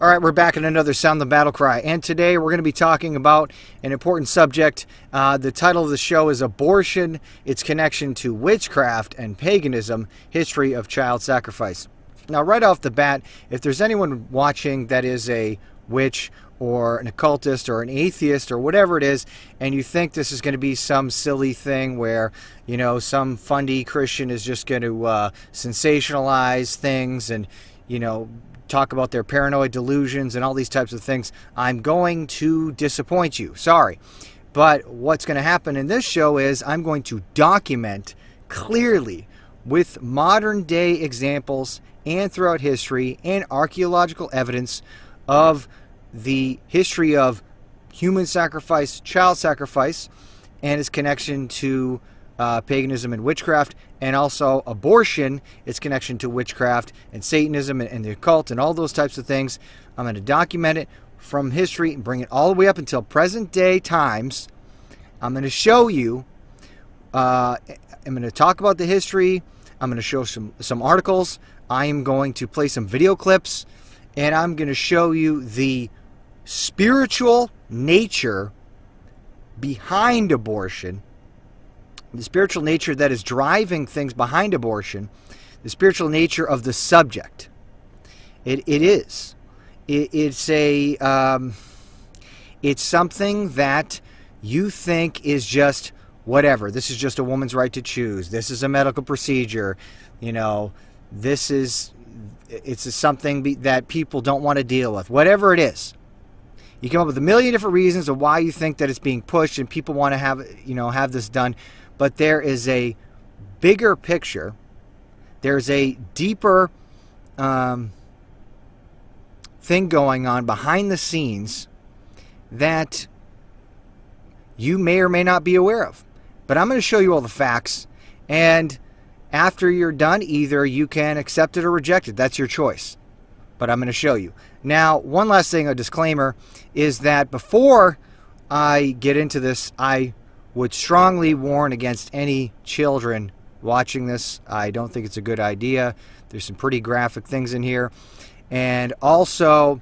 All right, we're back in another Sound the Battle Cry, and today we're going to be talking about an important subject. The title of the show is Abortion, Its Connection to Witchcraft and Paganism, History of Child Sacrifice. Now, right off the bat, if there's anyone watching that is a witch or an occultist or an atheist or whatever it is, and you think this is going to be some silly thing where, you know, some fundy Christian is just going to sensationalize things and, you know, talk about their paranoid delusions and all these types of things, I'm going to disappoint you. Sorry. But what's going to happen in this show is I'm going to document clearly with modern day examples and throughout history and archaeological evidence of the history of human sacrifice, child sacrifice, and its connection to paganism and witchcraft, and also abortion, its connection to witchcraft and Satanism and the occult and all those types of things. I'm going to document it from history and bring it all the way up until present day times. I'm going to show you, I'm going to talk about the history, I'm going to show some articles, I am going to play some video clips, and I'm going to show you the spiritual nature behind abortion, the spiritual nature that is driving things behind abortion, the spiritual nature of the subject. It's something that you think is just whatever. This is just a woman's right to choose. This is a medical procedure. You know, it's something that people don't want to deal with. Whatever it is. You come up with a million different reasons of why you think that it's being pushed and people want to have this done. But there is a bigger picture. There's a deeper thing going on behind the scenes that you may or may not be aware of. But I'm going to show you all the facts. And after you're done, either you can accept it or reject it. That's your choice. But I'm going to show you. Now, one last thing, a disclaimer, is that before I get into this, I would strongly warn against any children watching this. I don't think it's a good idea. There's some pretty graphic things in here. And also,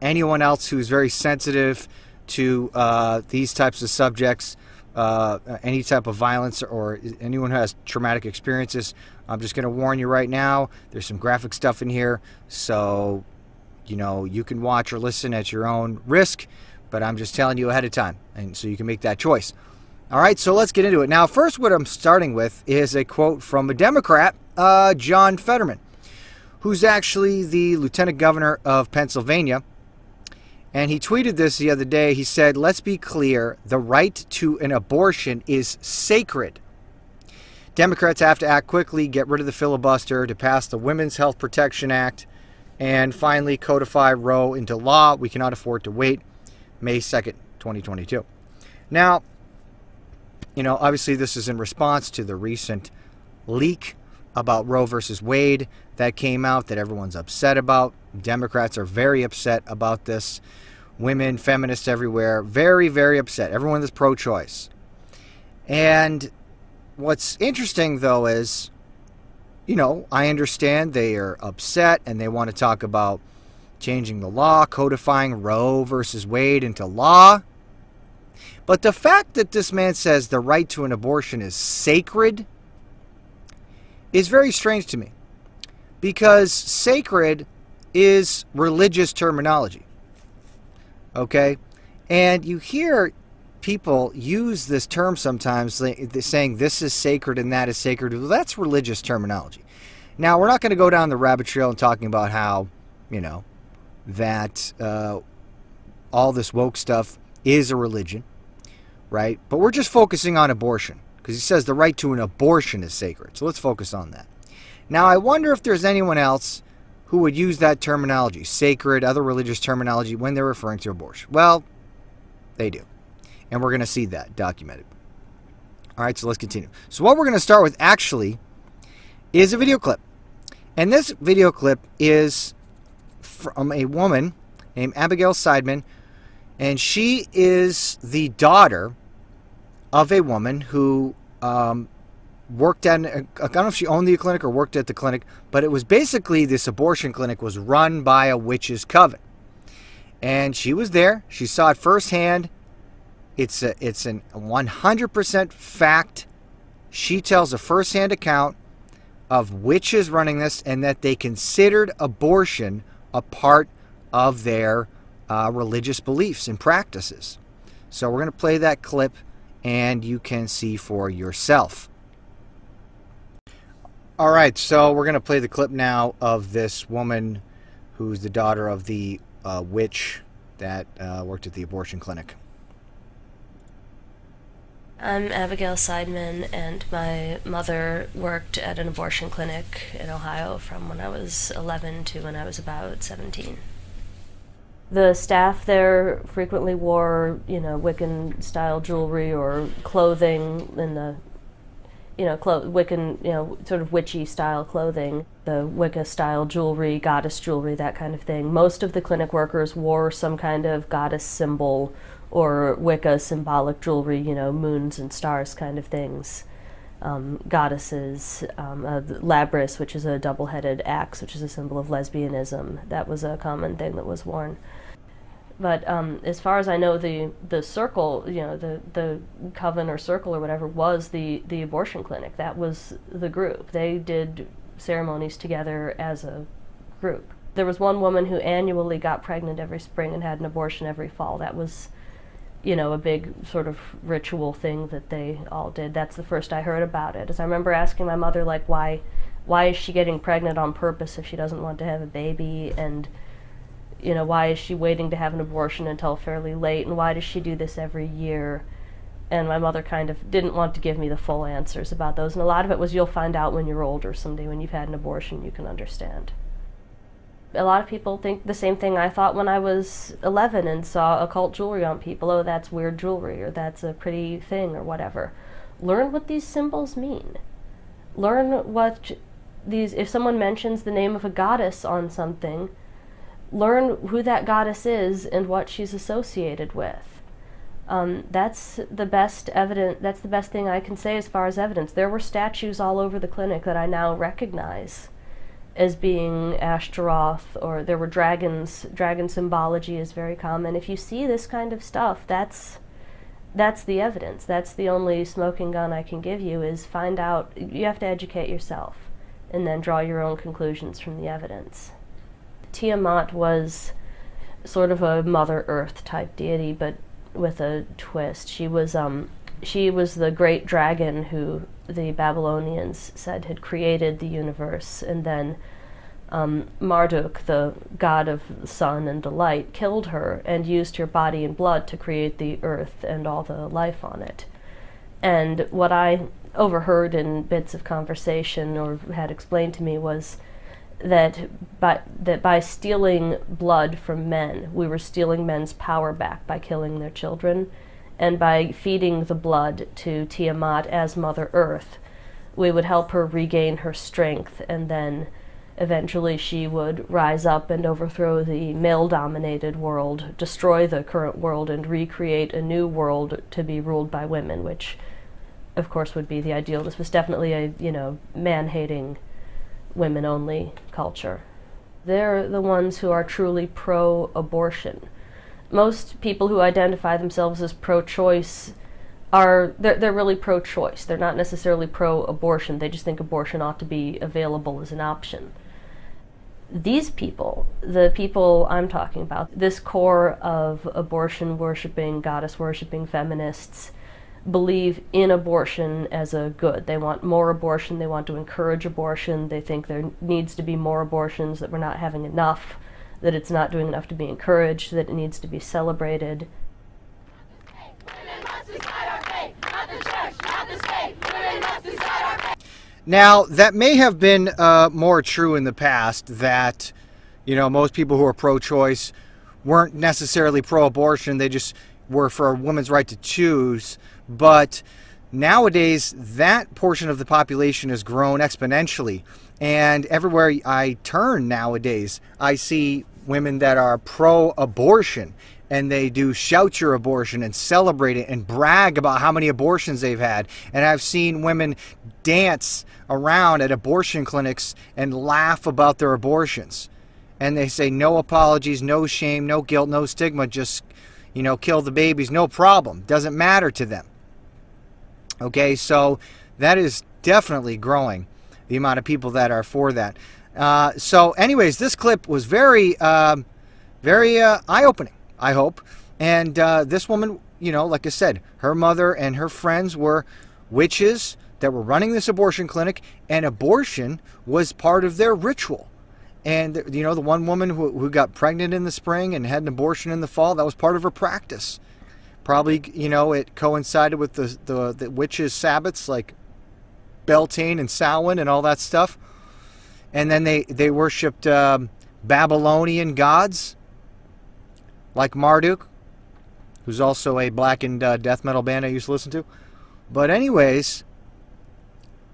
anyone else who's very sensitive to these types of subjects, any type of violence, or anyone who has traumatic experiences, I'm just going to warn you right now, there's some graphic stuff in here. So, you know, you can watch or listen at your own risk, but I'm just telling you ahead of time, and so you can make that choice. All right, so let's get into it. Now, first, what I'm starting with is a quote from a Democrat, John Fetterman, who's actually the lieutenant governor of Pennsylvania. And he tweeted this the other day. He said, "Let's be clear, the right to an abortion is sacred. Democrats have to act quickly, get rid of the filibuster to pass the Women's Health Protection Act, and finally codify Roe into law. We cannot afford to wait. May 2nd, 2022. Now, you know, obviously this is in response to the recent leak about Roe versus Wade that came out that everyone's upset about. Democrats are very upset about this. Women, feminists everywhere, very, very upset. Everyone is pro-choice. And what's interesting, though, is, you know, I understand they are upset and they want to talk about changing the law, codifying Roe versus Wade into law. But the fact that this man says the right to an abortion is sacred is very strange to me, because sacred is religious terminology. Okay? And you hear people use this term sometimes, saying this is sacred and that is sacred. Well, that's religious terminology. Now, we're not going to go down the rabbit trail and talking about how, you know, that all this woke stuff is a religion, right? But we're just focusing on abortion, because he says the right to an abortion is sacred. So let's focus on that. Now, I wonder if there's anyone else who would use that terminology, sacred, other religious terminology, when they're referring to abortion. Well, they do. And we're going to see that documented. All right, so let's continue. So what we're going to start with, actually, is a video clip. And this video clip is from a woman named Abigail Seidman, and she is the daughter of a woman who worked at, I don't know if she owned the clinic or worked at the clinic, but it was basically, this abortion clinic was run by a witch's coven. And she was there. She saw it firsthand. It's an 100% fact. She tells a firsthand account of witches running this, and that they considered abortion a part of their religious beliefs and practices. So we're going to play that clip, and you can see for yourself. All right, so we're going to play the clip now of this woman who's the daughter of the witch that worked at the abortion clinic. I'm Abigail Seidman, and my mother worked at an abortion clinic in Ohio from when I was 11 to when I was about 17. The staff there frequently wore, Wiccan-style jewelry or clothing in the, Wiccan, sort of witchy-style clothing. The Wicca-style jewelry, goddess jewelry, that kind of thing. Most of the clinic workers wore some kind of goddess symbol or Wicca symbolic jewelry, moons and stars kind of things. Goddesses, Labrys, which is a double-headed axe, which is a symbol of lesbianism. That was a common thing that was worn. But as far as I know, the circle, the coven or circle or whatever, was the abortion clinic. That was the group. They did ceremonies together as a group. There was one woman who annually got pregnant every spring and had an abortion every fall. That was, a big sort of ritual thing that they all did. That's the first I heard about it. As I remember asking my mother, like, why is she getting pregnant on purpose if she doesn't want to have a baby? And, why is she waiting to have an abortion until fairly late? And why does she do this every year? And my mother kind of didn't want to give me the full answers about those. And a lot of it was, you'll find out when you're older someday. When you've had an abortion, you can understand. A lot of people think the same thing I thought when I was 11 and saw occult jewelry on people. Oh, that's weird jewelry, or that's a pretty thing, or whatever. Learn what these symbols mean. Learn what these, if someone mentions the name of a goddess on something, learn who that goddess is and what she's associated with. That's the best evidence. That's the best thing I can say as far as evidence. There were statues all over the clinic that I now recognize as being Ashtaroth, or there were dragons. Dragon symbology is very common. If you see this kind of stuff, that's the evidence. That's the only smoking gun I can give you, is find out. You have to educate yourself and then draw your own conclusions from the evidence. Tiamat was sort of a Mother Earth type deity, but with a twist. She was the great dragon who the Babylonians said had created the universe, and then Marduk, the god of the sun and the light, killed her and used her body and blood to create the earth and all the life on it. And what I overheard in bits of conversation or had explained to me was that by stealing blood from men, we were stealing men's power back by killing their children. And by feeding the blood to Tiamat as Mother Earth, we would help her regain her strength, and then eventually she would rise up and overthrow the male-dominated world, destroy the current world, and recreate a new world to be ruled by women, which, of course, would be the ideal. This was definitely a, man-hating, women-only culture. They're the ones who are truly pro-abortion. Most people who identify themselves as pro-choice they're really pro-choice. They're not necessarily pro-abortion. They just think abortion ought to be available as an option. These people, the people I'm talking about, this core of abortion-worshipping, goddess-worshipping feminists, believe in abortion as a good. They want more abortion. They want to encourage abortion. They think there needs to be more abortions, that we're not having enough, that it's not doing enough to be encouraged, that it needs to be celebrated. Now, that may have been more true in the past, that, most people who are pro-choice weren't necessarily pro-abortion. They just were for a woman's right to choose. But nowadays, that portion of the population has grown exponentially. And everywhere I turn nowadays, I see women that are pro-abortion. and they do shout your abortion and celebrate it and brag about how many abortions they've had. And I've seen women dance around at abortion clinics and laugh about their abortions. And they say no apologies, no shame, no guilt, no stigma, just, kill the babies, no problem. Doesn't matter to them. Okay, so that is definitely growing, the amount of people that are for that. So anyways, this clip was very eye-opening, I hope. And this woman, like I said, her mother and her friends were witches that were running this abortion clinic, and abortion was part of their ritual. And, the one woman who got pregnant in the spring and had an abortion in the fall, that was part of her practice. Probably, it coincided with the witches' Sabbats, like Beltane and Samhain and all that stuff. And then they worshipped Babylonian gods, like Marduk, who's also a blackened death metal band I used to listen to. But anyways,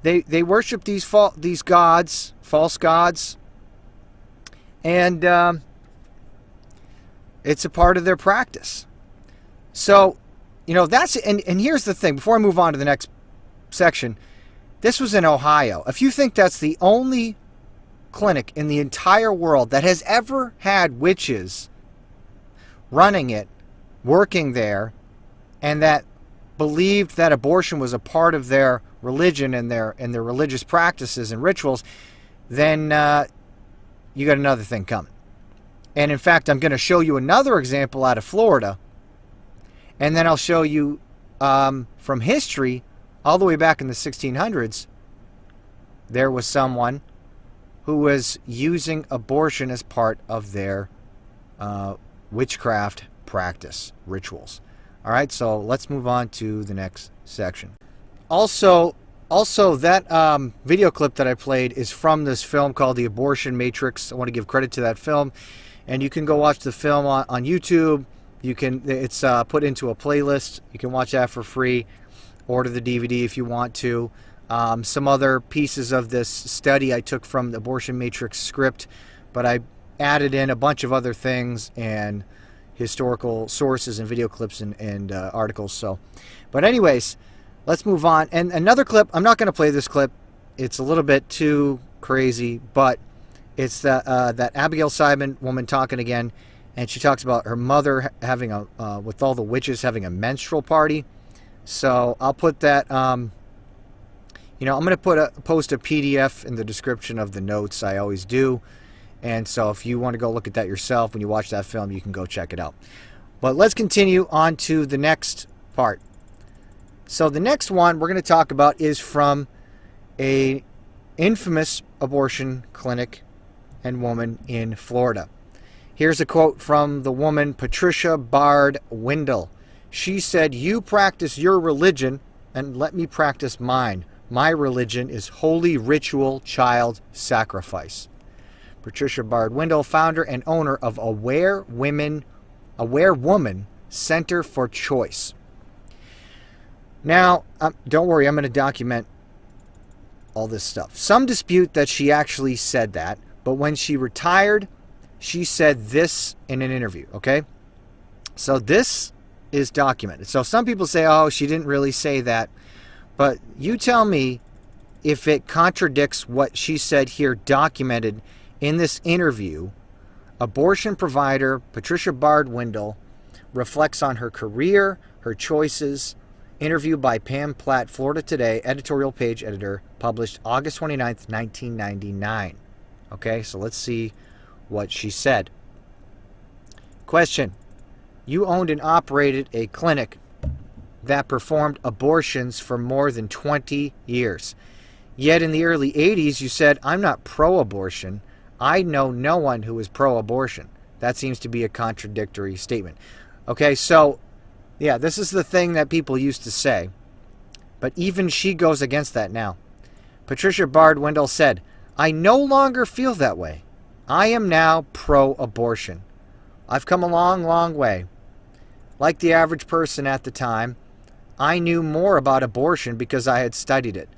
they worship these gods, false gods, and it's a part of their practice. So, that's and here's the thing. Before I move on to the next section, this was in Ohio. If you think that's the only clinic in the entire world that has ever had witches running it, working there, and that believed that abortion was a part of their religion and their religious practices and rituals, then you got another thing coming. And in fact, I'm going to show you another example out of Florida, and then I'll show you from history, all the way back in the 1600s, there was someone who was using abortion as part of their witchcraft practice rituals. All right, so let's move on to the next section. Also that video clip that I played is from this film called The Abortion Matrix. I want to give credit to that film, and you can go watch the film on YouTube. It's put into a playlist. You can watch that for free. Order the DVD if you want to. Some other pieces of this study I took from the Abortion Matrix script, but I added in a bunch of other things and historical sources and video clips and articles. So, but anyways, let's move on. And another clip, I'm not going to play this clip. It's a little bit too crazy, but it's that Abigail Simon woman talking again, and she talks about her mother having with all the witches having a menstrual party. So I'll put that, I'm going to post a PDF in the description of the notes. I always do. And so if you want to go look at that yourself when you watch that film, you can go check it out. But let's continue on to the next part. So the next one we're going to talk about is from a infamous abortion clinic and woman in Florida. Here's a quote from the woman, Patricia Bard Windle. She said, "You practice your religion and let me practice mine. My religion is holy ritual child sacrifice." Patricia Bard Windle, founder and owner of Aware Woman Center for Choice. Now, don't worry, I'm going to document all this stuff. Some dispute that she actually said that, but when she retired, she said this in an interview, okay? So this is documented. So some people say, oh, she didn't really say that, but you tell me if it contradicts what she said here documented in this interview. Abortion provider Patricia Bard Windle reflects on her career, her choices. Interview by Pam Platt, Florida Today, editorial page editor, published August 29th, 1999. Okay, so let's see what she said. Question: you owned and operated a clinic that performed abortions for more than 20 years. Yet in the early 80s, you said, "I'm not pro-abortion. I know no one who is pro-abortion." That seems to be a contradictory statement. Okay, so, yeah, this is the thing that people used to say. But even she goes against that now. Patricia Bard Windle said, "I no longer feel that way. I am now pro-abortion. I've come a long, long way. Like the average person at the time, I knew more about abortion because I had studied it.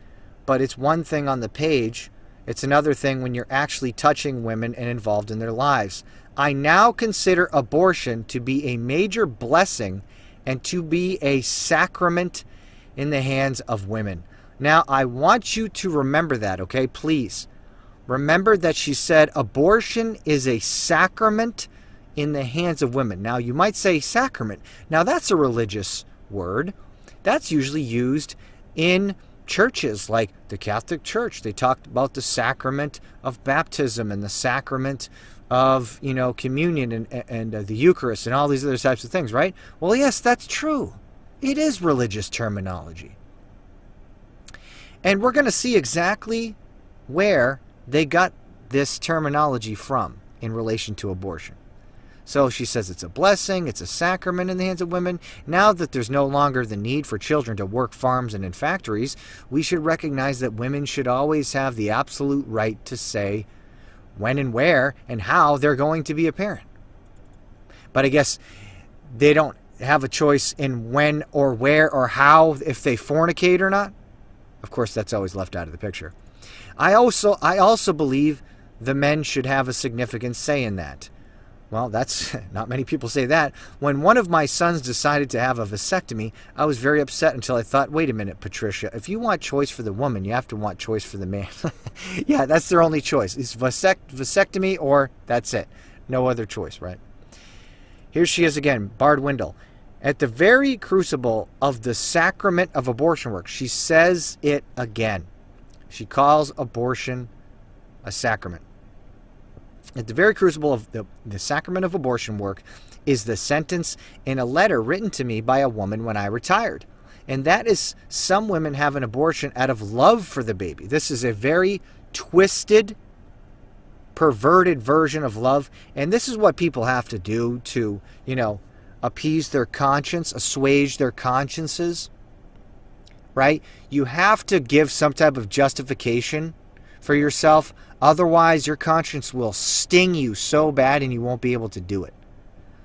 But it's one thing on the page. It's another thing when you're actually touching women and involved in their lives. I now consider abortion to be a major blessing and to be a sacrament in the hands of women. Now, I want you to remember that, okay? Please. Remember that she said abortion is a sacrament in the hands of women. Now, you might say sacrament. Now, that's a religious word. That's usually used in churches like the Catholic Church. They talked about the sacrament of baptism and the sacrament of, communion and the Eucharist and all these other types of things, right? Well, yes, that's true. It is religious terminology. And we're going to see exactly where they got this terminology from in relation to abortion. So she says it's a blessing, it's a sacrament in the hands of women. Now that there's no longer the need for children to work farms and in factories, we should recognize that women should always have the absolute right to say when and where and how they're going to be a parent. But I guess they don't have a choice in when or where or how, if they fornicate or not. Of course, that's always left out of the picture. I also believe the men should have a significant say in that. Well, that's not many people say that. When one of my sons decided to have a vasectomy, I was very upset until I thought, wait a minute, Patricia, if you want choice for the woman, you have to want choice for the man. Yeah, that's their only choice. It's vasectomy or that's it. No other choice, right? Here she is again, Bard Windle. At the very crucible of the sacrament of abortion work, she says it again. She calls abortion a sacrament. At the very crucible of the sacrament of abortion work is the sentence in a letter written to me by a woman when I retired. And that is, some women have an abortion out of love for the baby. This is a very twisted, perverted version of love. And this is what people have to do to, appease their conscience, assuage their consciences. Right? You have to give some type of justification for yourself. Otherwise, your conscience will sting you so bad and you won't be able to do it.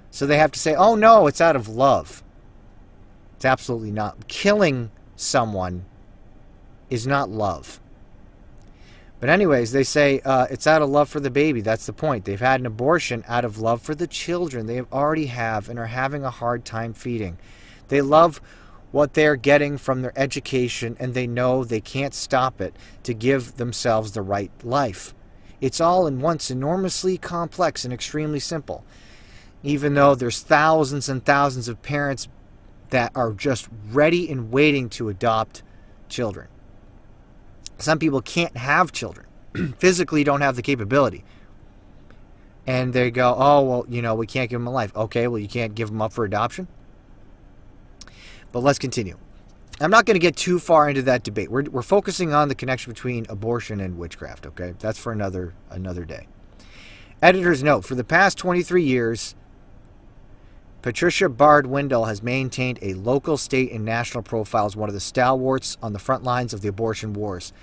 So they have to say, oh no, it's out of love. It's absolutely not. Killing someone is not love. But anyways, they say it's out of love for the baby. That's the point. They've had an abortion out of love for the children they already have and are having a hard time feeding. They love what they're getting from their education, and they know they can't stop it to give themselves the right life. It's all in once enormously complex and extremely simple. Even though there's thousands and thousands of parents that are just ready and waiting to adopt children. Some people can't have children, physically don't have the capability. And they go, oh, well, we can't give them a life. Okay, well, you can't give them up for adoption? But let's continue. I'm not going to get too far into that debate. We're focusing on the connection between abortion and witchcraft, okay? That's for another day. Editor's note, for the past 23 years, Patricia Bard Windle has maintained a local, state, and national profile as one of the stalwarts on the front lines of the abortion wars.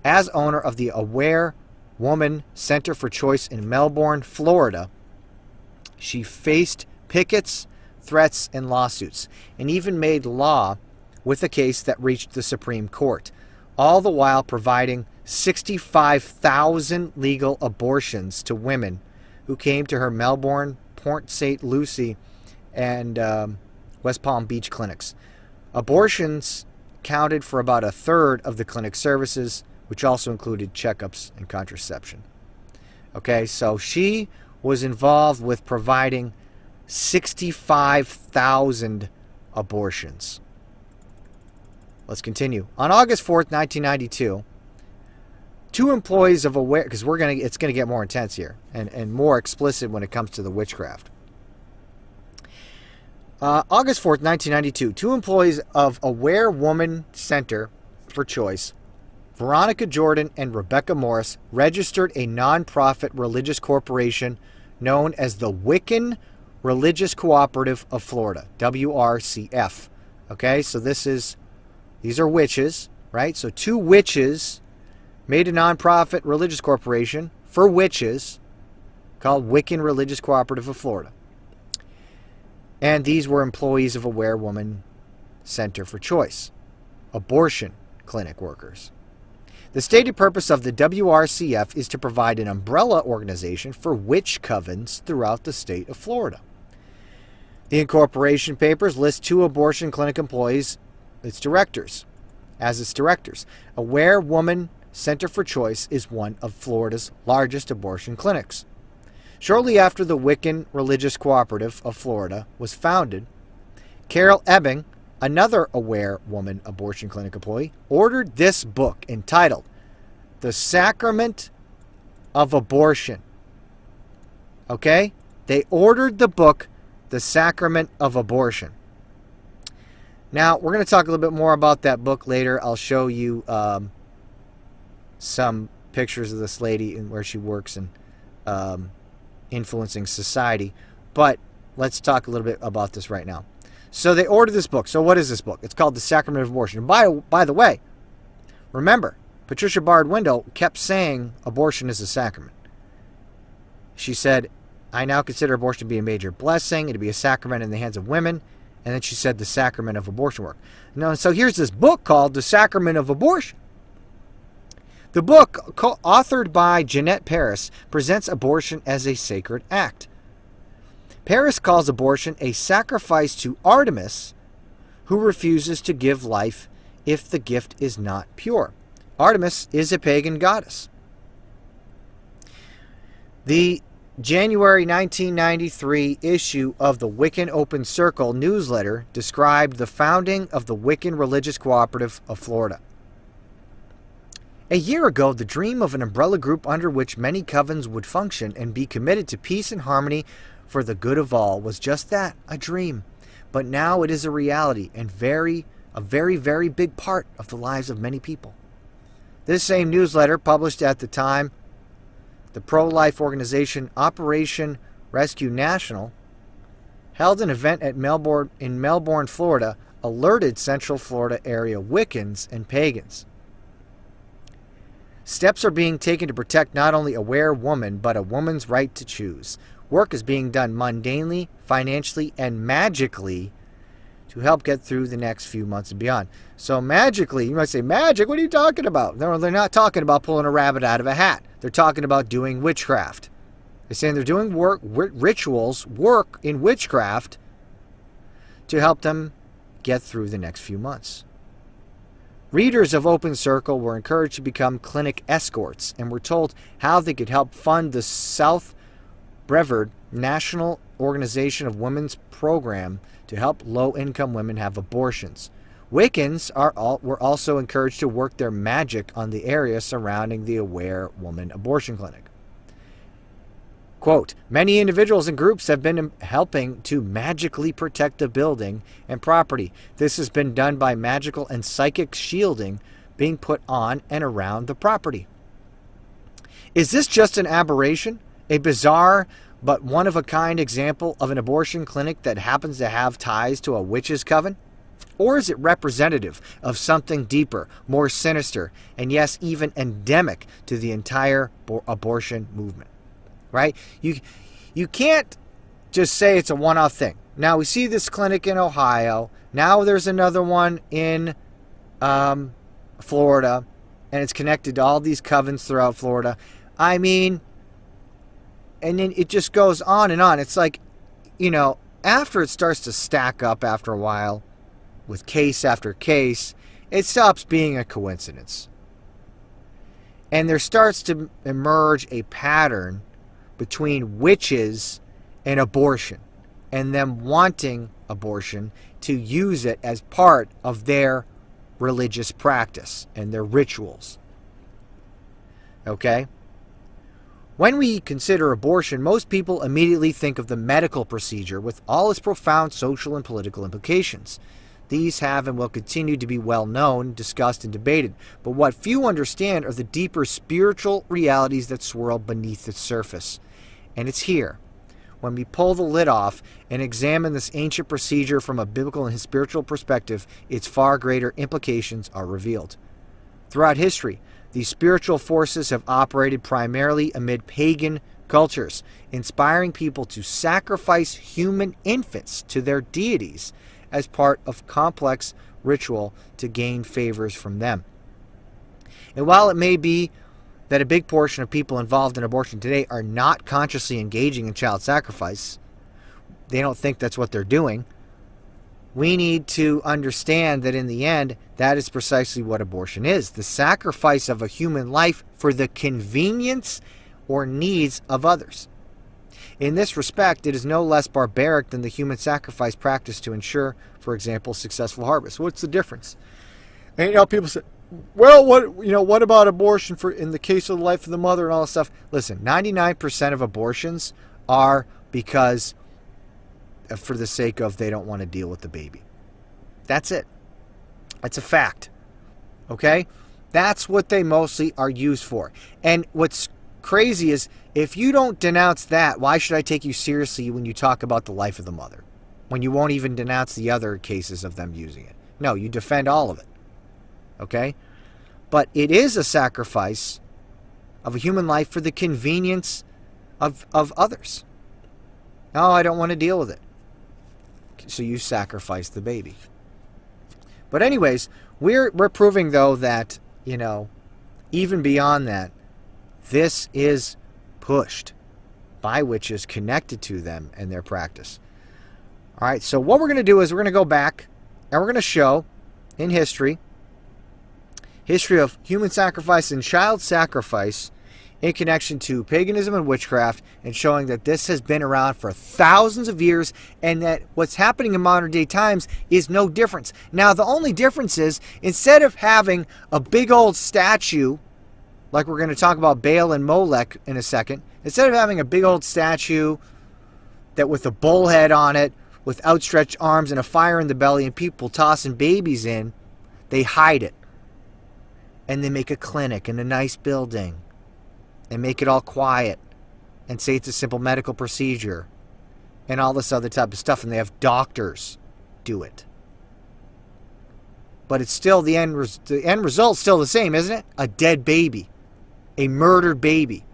As owner of the Aware Woman Center for Choice in Melbourne, Florida, she faced pickets, threats, and lawsuits, and even made law with a case that reached the Supreme Court, all the while providing 65,000 legal abortions to women who came to her Melbourne, Port St. Lucie, and West Palm Beach clinics. Abortions counted for about a third of the clinic services, which also included checkups and contraception. Okay, so she was involved with providing 65,000 abortions. Let's continue. On August 4th, 1992, two employees of Aware, because it's going to get more intense here and more explicit when it comes to the witchcraft. August 4th, 1992, two employees of Aware Woman Center for Choice, Veronica Jordan and Rebecca Morris, registered a non-profit religious corporation known as the Wiccan Religious Cooperative of Florida, WRCF. Okay, so these are witches, right? So two witches made a non-profit religious corporation for witches called Wiccan Religious Cooperative of Florida. And these were employees of Aware Woman Center for Choice, abortion clinic workers. The stated purpose of the WRCF is to provide an umbrella organization for witch covens throughout the state of Florida. The incorporation papers list 2 abortion clinic employees as its directors. Aware Woman Center for Choice is one of Florida's largest abortion clinics. Shortly after the Wiccan Religious Cooperative of Florida was founded, Carol Ebbing, another Aware Woman abortion clinic employee, ordered this book entitled The Sacrament of Abortion. Okay? They ordered the book The Sacrament of Abortion. Now, we're going to talk a little bit more about that book later. I'll show you some pictures of this lady and where she works and influencing society. But let's talk a little bit about this right now. So they ordered this book. So what is this book? It's called The Sacrament of Abortion. And by the way, remember, Patricia Bard-Window kept saying abortion is a sacrament. She said, I now consider abortion to be a major blessing and to be a sacrament in the hands of women. And then she said the sacrament of abortion work. Now, so here's this book called The Sacrament of Abortion. The book, authored by Jeanette Paris, presents abortion as a sacred act. Paris calls abortion a sacrifice to Artemis, who refuses to give life if the gift is not pure. Artemis is a pagan goddess. The January 1993 issue of the Wiccan Open Circle newsletter described the founding of the Wiccan Religious Cooperative of Florida. A year ago, the dream of an umbrella group under which many covens would function and be committed to peace and harmony for the good of all was just that, a dream. But now it is a reality and a very, very big part of the lives of many people. This same newsletter, published at the time, the pro-life organization Operation Rescue National held an event in Melbourne, Florida, alerted Central Florida area Wiccans and pagans. Steps are being taken to protect not only Aware Woman, but a woman's right to choose. Work is being done mundanely, financially, and magically to help get through the next few months and beyond. So magically, you might say, magic, what are you talking about? No, they're not talking about pulling a rabbit out of a hat. They're talking about doing witchcraft. They're saying they're doing rituals, work in witchcraft to help them get through the next few months. Readers of Open Circle were encouraged to become clinic escorts and were told how they could help fund the South Brevard National Organization of Women's program to help low-income women have abortions. Wiccans were also encouraged to work their magic on the area surrounding the Aware Woman abortion clinic. Quote, many individuals and groups have been helping to magically protect the building and property. This has been done by magical and psychic shielding being put on and around the property. Is this just an aberration? A bizarre but one-of-a-kind example of an abortion clinic that happens to have ties to a witch's coven? Or is it representative of something deeper, more sinister, and yes, even endemic to the entire abortion movement? Right? You can't just say it's a one-off thing. Now, we see this clinic in Ohio. Now there's another one in Florida, and it's connected to all these covens throughout Florida. I mean, and then it just goes on and on. It's like, you know, after it starts to stack up after a while, with case after case, it stops being a coincidence. And there starts to emerge a pattern between witches and abortion, and them wanting abortion to use it as part of their religious practice and their rituals. Okay? When we consider abortion, most people immediately think of the medical procedure with all its profound social and political implications. These have and will continue to be well known, discussed, and debated, but what few understand are the deeper spiritual realities that swirl beneath its surface. And it's here, when we pull the lid off and examine this ancient procedure from a biblical and spiritual perspective, its far greater implications are revealed. Throughout history, these spiritual forces have operated primarily amid pagan cultures, inspiring people to sacrifice human infants to their deities as part of complex ritual to gain favors from them. And while it may be that a big portion of people involved in abortion today are not consciously engaging in child sacrifice, they don't think that's what they're doing, we need to understand that in the end, that is precisely what abortion is. The sacrifice of a human life for the convenience or needs of others. In this respect, it is no less barbaric than the human sacrifice practiced to ensure, for example, successful harvest. What's the difference? And people say, well, what about abortion for in the case of the life of the mother and all this stuff? Listen, 99% of abortions are because for the sake of they don't want to deal with the baby. That's it. That's a fact. Okay? That's what they mostly are used for. And what's crazy is if you don't denounce that, why should I take you seriously when you talk about the life of the mother? When you won't even denounce the other cases of them using it. No, you defend all of it. Okay? But it is a sacrifice of a human life for the convenience of others. No, I don't want to deal with it. So you sacrifice the baby. But anyways, we're proving though that, even beyond that, this is pushed by witches connected to them and their practice. All right, so what we're going to do is we're going to go back and we're going to show in history of human sacrifice and child sacrifice in connection to paganism and witchcraft, and showing that this has been around for thousands of years and that what's happening in modern day times is no difference. Now, the only difference is instead of having a big old statue, like we're going to talk about Baal and Molech in a second, instead of having a big old statue that with a bull head on it, with outstretched arms and a fire in the belly and people tossing babies in, they hide it. And they make a clinic in a nice building and make it all quiet and say it's a simple medical procedure and all this other type of stuff, and they have doctors do it. But it's still the end result's still the same, isn't it? A dead baby, a murdered baby.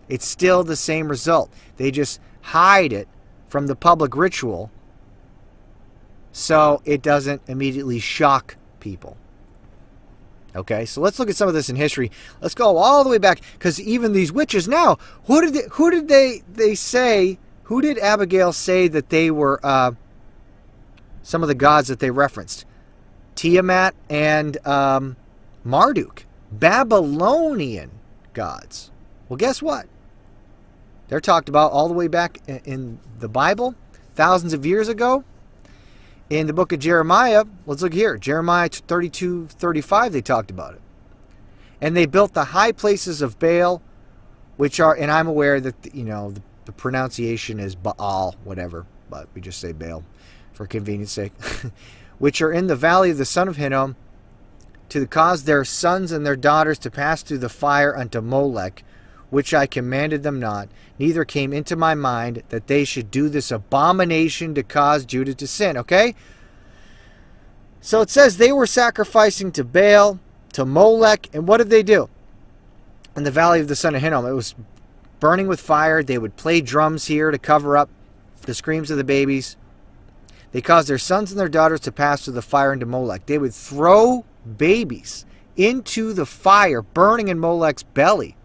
It's still the same result. They just hide it from the public ritual so it doesn't immediately shock people. Okay, so let's look at some of this in history. Let's go all the way back, because even these witches now, who did Abigail say that they were some of the gods that they referenced? Tiamat and Marduk, Babylonian gods. Well, guess what? They're talked about all the way back in the Bible, thousands of years ago. In the book of Jeremiah, let's look here. Jeremiah 32:35, they talked about it. And they built the high places of Baal, which are, and I'm aware that, the pronunciation is Baal, whatever, but we just say Baal for convenience sake, which are in the valley of the son of Hinnom, to cause their sons and their daughters to pass through the fire unto Molech, which I commanded them not, neither came into my mind that they should do this abomination to cause Judah to sin. Okay? So it says they were sacrificing to Baal, to Molech, and what did they do? In the valley of the son of Hinnom, it was burning with fire. They would play drums here to cover up the screams of the babies. They caused their sons and their daughters to pass through the fire into Molech. They would throw babies into the fire burning in Molech's belly.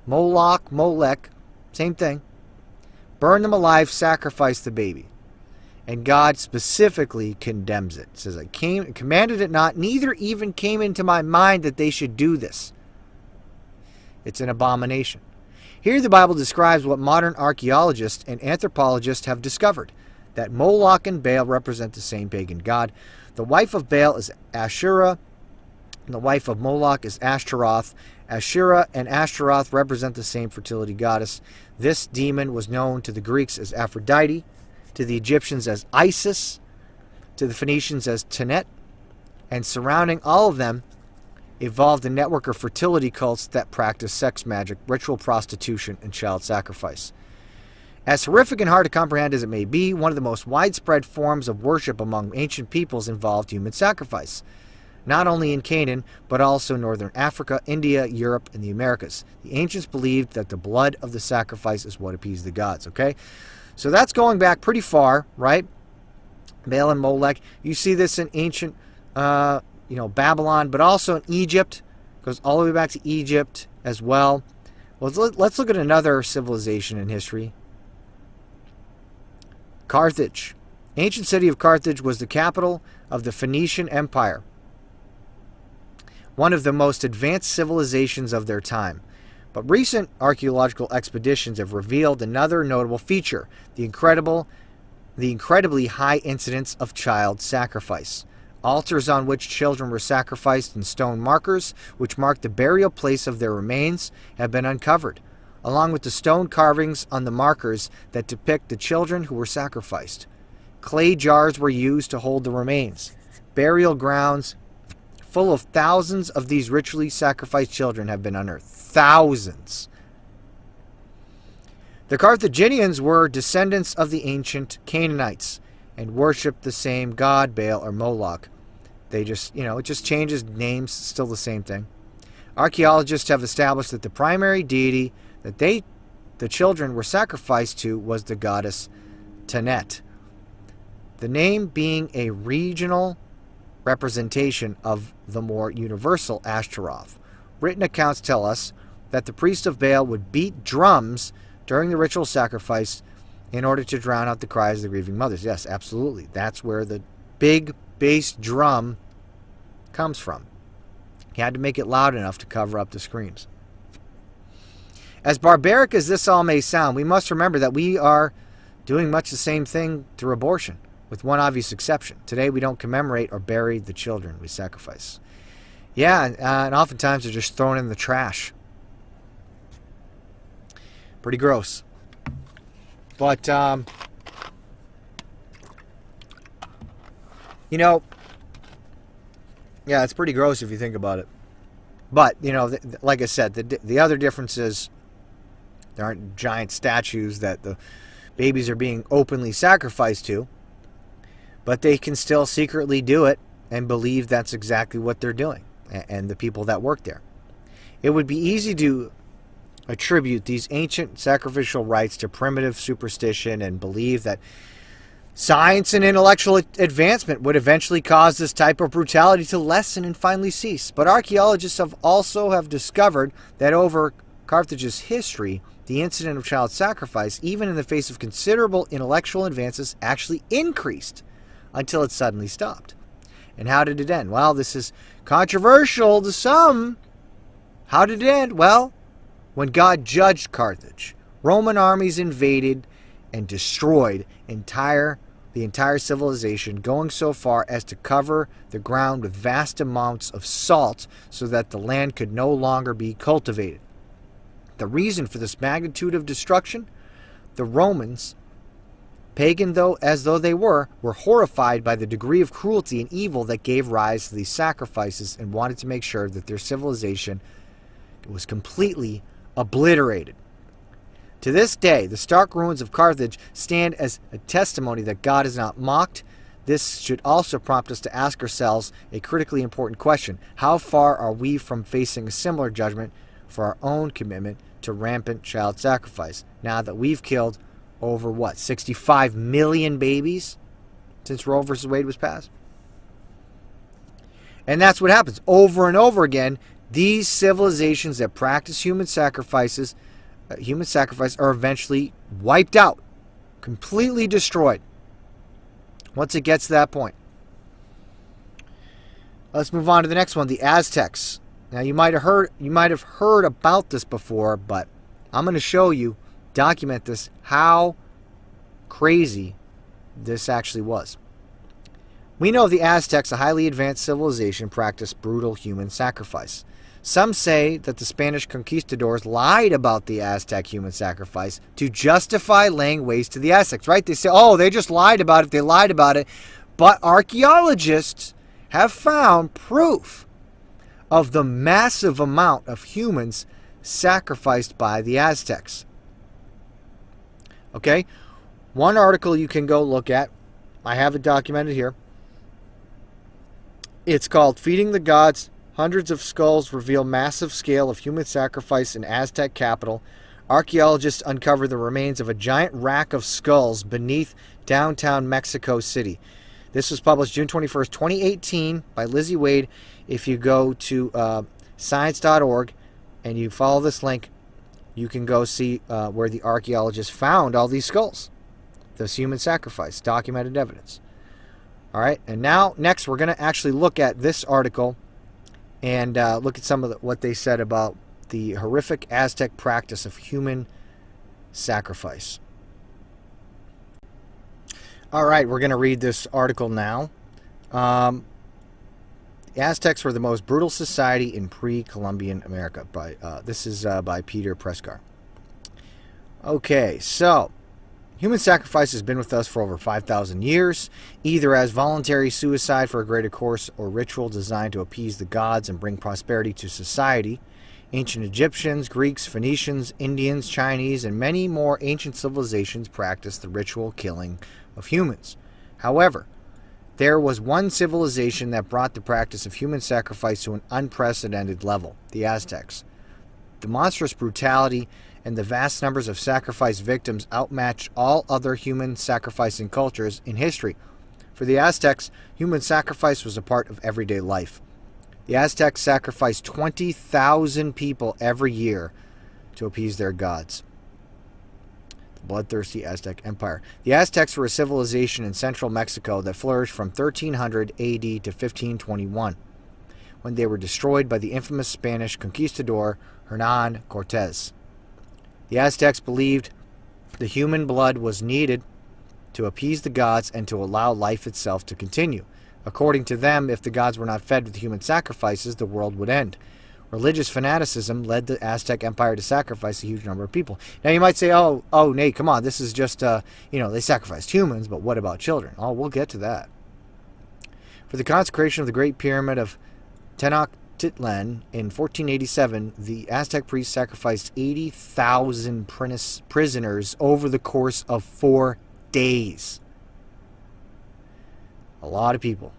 Moloch, Molech, same thing. Burn them alive, sacrifice the baby. And God specifically condemns it. It says, I commanded it not, neither even came into my mind that they should do this. It's an abomination. Here the Bible describes what modern archaeologists and anthropologists have discovered, that Moloch and Baal represent the same pagan god. The wife of Baal is Asherah, and the wife of Moloch is Ashtaroth. Asherah and Ashtaroth represent the same fertility goddess. This demon was known to the Greeks as Aphrodite, to the Egyptians as Isis, to the Phoenicians as Tenet, and surrounding all of them evolved a network of fertility cults that practice sex magic, ritual prostitution, and child sacrifice. As horrific and hard to comprehend as it may be, one of the most widespread forms of worship among ancient peoples involved human sacrifice. Not only in Canaan, but also northern Africa, India, Europe, and the Americas. The ancients believed that the blood of the sacrifice is what appeased the gods, okay? So that's going back pretty far, right? Baal and Molech. You see this in ancient, Babylon, but also in Egypt, Goes all the way back to Egypt as well. Well, let's look at another civilization in history. Carthage. Ancient city of Carthage was the capital of the Phoenician Empire, one of the most advanced civilizations of their time. But recent archaeological expeditions have revealed another notable feature, the incredibly high incidence of child sacrifice. Altars on which children were sacrificed and stone markers, which mark the burial place of their remains, have been uncovered, along with the stone carvings on the markers that depict the children who were sacrificed. Clay jars were used to hold the remains. Burial grounds full of thousands of these ritually sacrificed children have been unearthed. Thousands. The Carthaginians were descendants of the ancient Canaanites and worshipped the same god, Baal or Moloch. They just, it just changes names, still the same thing. Archaeologists have established that the primary deity that the children were sacrificed to was the goddess Tanit. The name being a regional representation of the more universal Ashtaroth. Written accounts tell us that the priest of Baal would beat drums during the ritual sacrifice in order to drown out the cries of the grieving mothers. Yes, absolutely. That's where the big bass drum comes from. He had to make it loud enough to cover up the screams. As barbaric as this all may sound, we must remember that we are doing much the same thing through abortion, with one obvious exception. Today we don't commemorate or bury the children we sacrifice. Yeah, and oftentimes they're just thrown in the trash. Pretty gross. But, yeah, it's pretty gross if you think about it. But, like I said, the other difference is there aren't giant statues that the babies are being openly sacrificed to. But they can still secretly do it and believe that's exactly what they're doing, and the people that work there. It would be easy to attribute these ancient sacrificial rites to primitive superstition and believe that science and intellectual advancement would eventually cause this type of brutality to lessen and finally cease. But archaeologists have discovered that over Carthage's history, the incident of child sacrifice, even in the face of considerable intellectual advances, actually increased until it suddenly stopped. And how did it end? Well, this is controversial to some. How did it end? Well, when God judged Carthage, Roman armies invaded and destroyed the entire civilization, going so far as to cover the ground with vast amounts of salt so that the land could no longer be cultivated. The reason for this magnitude of destruction? The Romans, pagan as though they were horrified by the degree of cruelty and evil that gave rise to these sacrifices and wanted to make sure that their civilization was completely obliterated. To this day, the stark ruins of Carthage stand as a testimony that God is not mocked. This should also prompt us to ask ourselves a critically important question. How far are we from facing a similar judgment for our own commitment to rampant child sacrifice, now that we've killed over, 65 million babies since Roe versus Wade was passed? And that's what happens over and over again. These civilizations that practice human sacrifice are eventually wiped out, completely destroyed, once it gets to that point. Let's move on to the next one, the Aztecs. Now you might have heard about this before, but I'm going to show you, document this, how crazy this actually was. We know the Aztecs, a highly advanced civilization, practiced brutal human sacrifice. Some say that the Spanish conquistadors lied about the Aztec human sacrifice to justify laying waste to the Aztecs, right? They say, they just lied about it, But archaeologists have found proof of the massive amount of humans sacrificed by the Aztecs. Okay? One article you can go look at, I have it documented here. It's called Feeding the Gods. Hundreds of skulls reveal massive scale of human sacrifice in Aztec capital. Archaeologists uncover the remains of a giant rack of skulls beneath downtown Mexico City. This was published June 21st, 2018 by Lizzie Wade. If you go to science.org, and you follow this link, you can go see where the archaeologists found all these skulls. This human sacrifice, documented evidence. All right, and now, next, we're going to actually look at this article and look at some of what they said about the horrific Aztec practice of human sacrifice. All right, we're going to read this article now. The Aztecs were the most brutal society in pre-Columbian America. This is by Peter Prescar. Okay, so human sacrifice has been with us for over 5,000 years, either as voluntary suicide for a greater cause or ritual designed to appease the gods and bring prosperity to society. Ancient Egyptians, Greeks, Phoenicians, Indians, Chinese, and many more ancient civilizations practiced the ritual killing of humans. However, there was one civilization that brought the practice of human sacrifice to an unprecedented level: the Aztecs. The monstrous brutality and the vast numbers of sacrifice victims outmatched all other human sacrificing cultures in history. For the Aztecs, human sacrifice was a part of everyday life. The Aztecs sacrificed 20,000 people every year to appease their gods. The bloodthirsty Aztec Empire. The Aztecs were a civilization in central Mexico that flourished from 1300 AD to 1521, when they were destroyed by the infamous Spanish conquistador Hernán Cortés. The Aztecs believed the human blood was needed to appease the gods and to allow life itself to continue. According to them, if the gods were not fed with human sacrifices, the world would end. Religious fanaticism led the Aztec Empire to sacrifice a huge number of people. Now you might say, oh, Nate, come on, this is just, they sacrificed humans, but what about children? Oh, we'll get to that. For the consecration of the Great Pyramid of Tenochtitlan in 1487, the Aztec priests sacrificed 80,000 prisoners over the course of 4 days. A lot of people.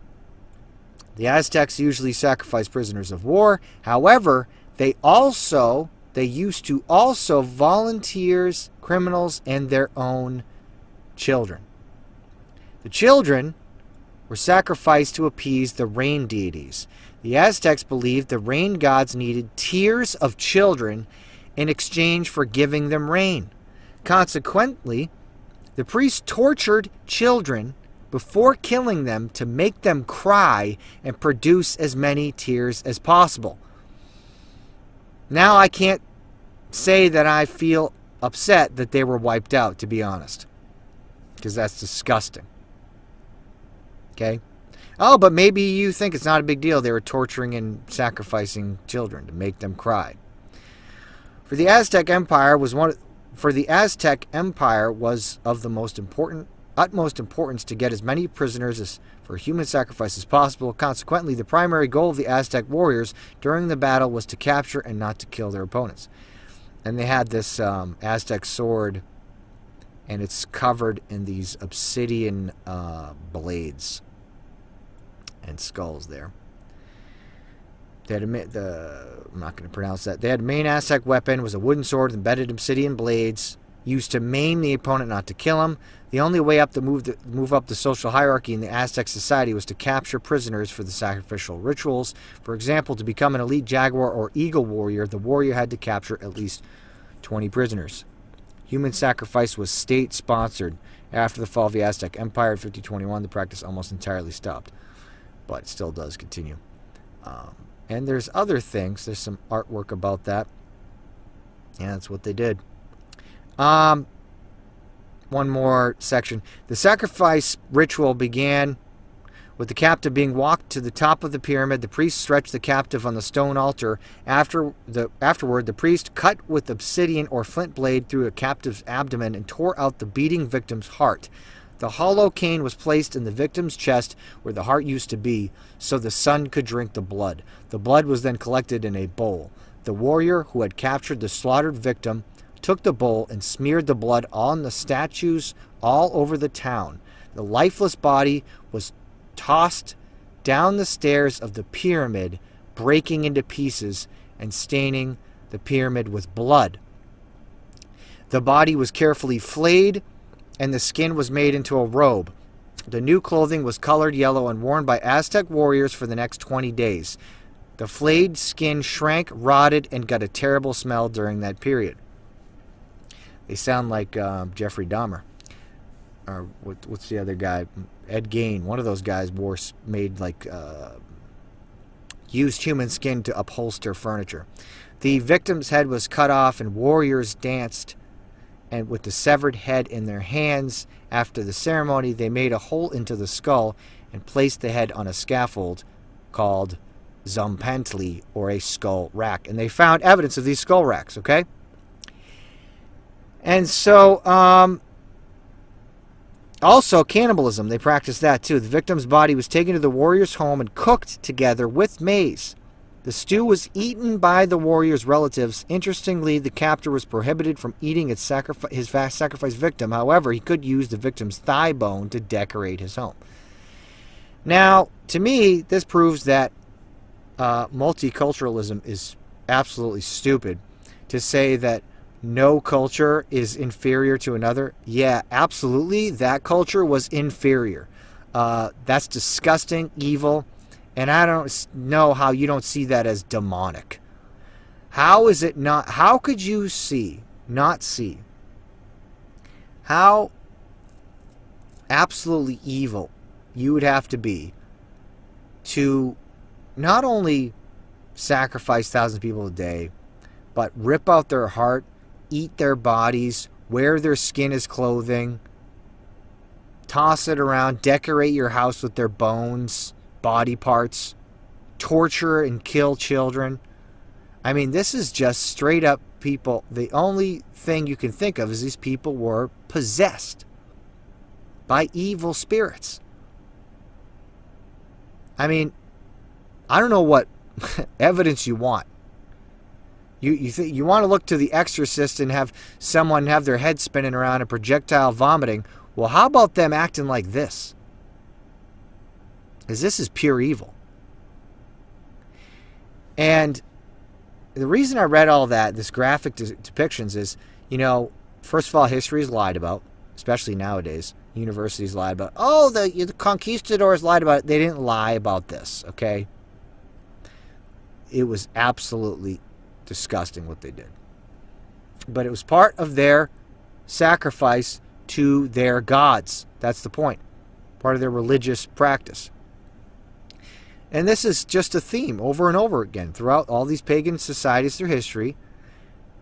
The Aztecs usually sacrificed prisoners of war. However, they used to also volunteers, criminals, and their own children. The children were sacrificed to appease the rain deities. The Aztecs believed the rain gods needed tears of children in exchange for giving them rain. Consequently, the priests tortured children before killing them to make them cry and produce as many tears as possible. Now I can't say that I feel upset that they were wiped out, to be honest, because that's disgusting. Okay? Oh, but maybe you think it's not a big deal. They were torturing and sacrificing children to make them cry. For the Aztec Empire was of the utmost importance to get as many prisoners as for human sacrifice as possible. Consequently, the primary goal of the Aztec warriors during the battle was to capture and not to kill their opponents. And they had this Aztec sword, and it's covered in these obsidian blades and skulls there. They had I'm not going to pronounce that. They had a main Aztec weapon was a wooden sword with embedded obsidian blades used to maim the opponent, not to kill him. The only way up to move up the social hierarchy in the Aztec society was to capture prisoners for the sacrificial rituals. For example, to become an elite jaguar or eagle warrior, the warrior had to capture at least 20 prisoners. Human sacrifice was state-sponsored. After the fall of the Aztec Empire in 1521, the practice almost entirely stopped. But it still does continue. And there's other things. There's some artwork about that. Yeah, that's what they did. One more section. The sacrifice ritual began with the captive being walked to the top of the pyramid. The priest stretched the captive on the stone altar. Afterward, the priest cut with obsidian or flint blade through a captive's abdomen and tore out the beating victim's heart. The hollow cane was placed in the victim's chest where the heart used to be, so the son could drink the blood. The blood was then collected in a bowl. The warrior who had captured the slaughtered victim took the bowl and smeared the blood on the statues all over the town. The lifeless body was tossed down the stairs of the pyramid, breaking into pieces and staining the pyramid with blood. The body was carefully flayed, and the skin was made into a robe. The new clothing was colored yellow and worn by Aztec warriors for the next 20 days. The flayed skin shrank, rotted, and got a terrible smell during that period. They sound like Jeffrey Dahmer. Or what's the other guy? Ed Gein. One of those guys made like used human skin to upholster furniture. The victim's head was cut off, and warriors danced, and with the severed head in their hands. After the ceremony, they made a hole into the skull and placed the head on a scaffold called Zompantli, or a skull rack. And they found evidence of these skull racks, okay? And so, also cannibalism, they practiced that too. The victim's body was taken to the warrior's home and cooked together with maize. The stew was eaten by the warrior's relatives. Interestingly, the captor was prohibited from eating his sacrificed victim. However, he could use the victim's thigh bone to decorate his home. Now, to me, this proves that multiculturalism is absolutely stupid. To say that no culture is inferior to another, yeah, absolutely, that culture was inferior. That's disgusting, evil, and I don't know how you don't see that as demonic. How is it not? How could you not see how absolutely evil you would have to be to not only sacrifice thousands of people a day, but rip out their heart, eat their bodies, wear their skin as clothing, toss it around, decorate your house with their bones, body parts, torture and kill children. I mean, this is just straight up people. The only thing you can think of is these people were possessed by evil spirits. I mean, I don't know what evidence you want. You want to look to The Exorcist and have someone have their head spinning around and projectile vomiting. Well, how about them acting like this? Because this is pure evil. And the reason I read all that, this graphic depictions, is, you know, first of all, history is lied about, especially nowadays. Universities lied about, oh, the conquistadors lied about it. They didn't lie about this, okay? It was absolutely disgusting what they did. But it was part of their sacrifice to their gods. That's the point. Part of their religious practice. And this is just a theme over and over again throughout all these pagan societies through history.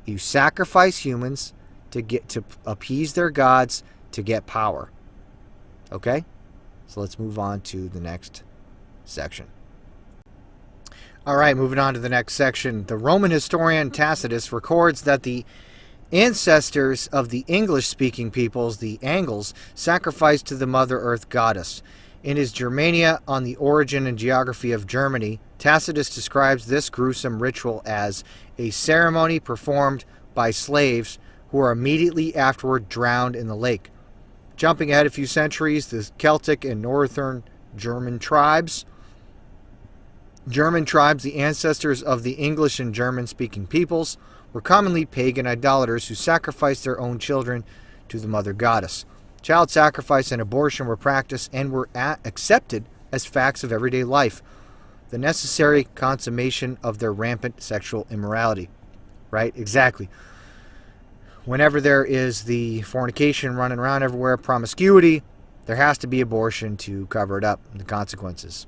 You sacrifice humans to appease their gods to get power. Okay? So let's move on to the next section. All right, moving on to the next section. The Roman historian Tacitus records that the ancestors of the English-speaking peoples, the Angles, sacrificed to the Mother Earth goddess. In his Germania on the Origin and Geography of Germany, Tacitus describes this gruesome ritual as a ceremony performed by slaves who are immediately afterward drowned in the lake. Jumping ahead a few centuries, the Celtic and northern German tribes, the ancestors of the English and German-speaking peoples, were commonly pagan idolaters who sacrificed their own children to the mother goddess. Child sacrifice and abortion were practiced and were accepted as facts of everyday life, the necessary consummation of their rampant sexual immorality. Right? Exactly. Whenever there is the fornication running around everywhere, promiscuity, there has to be abortion to cover it up, the consequences.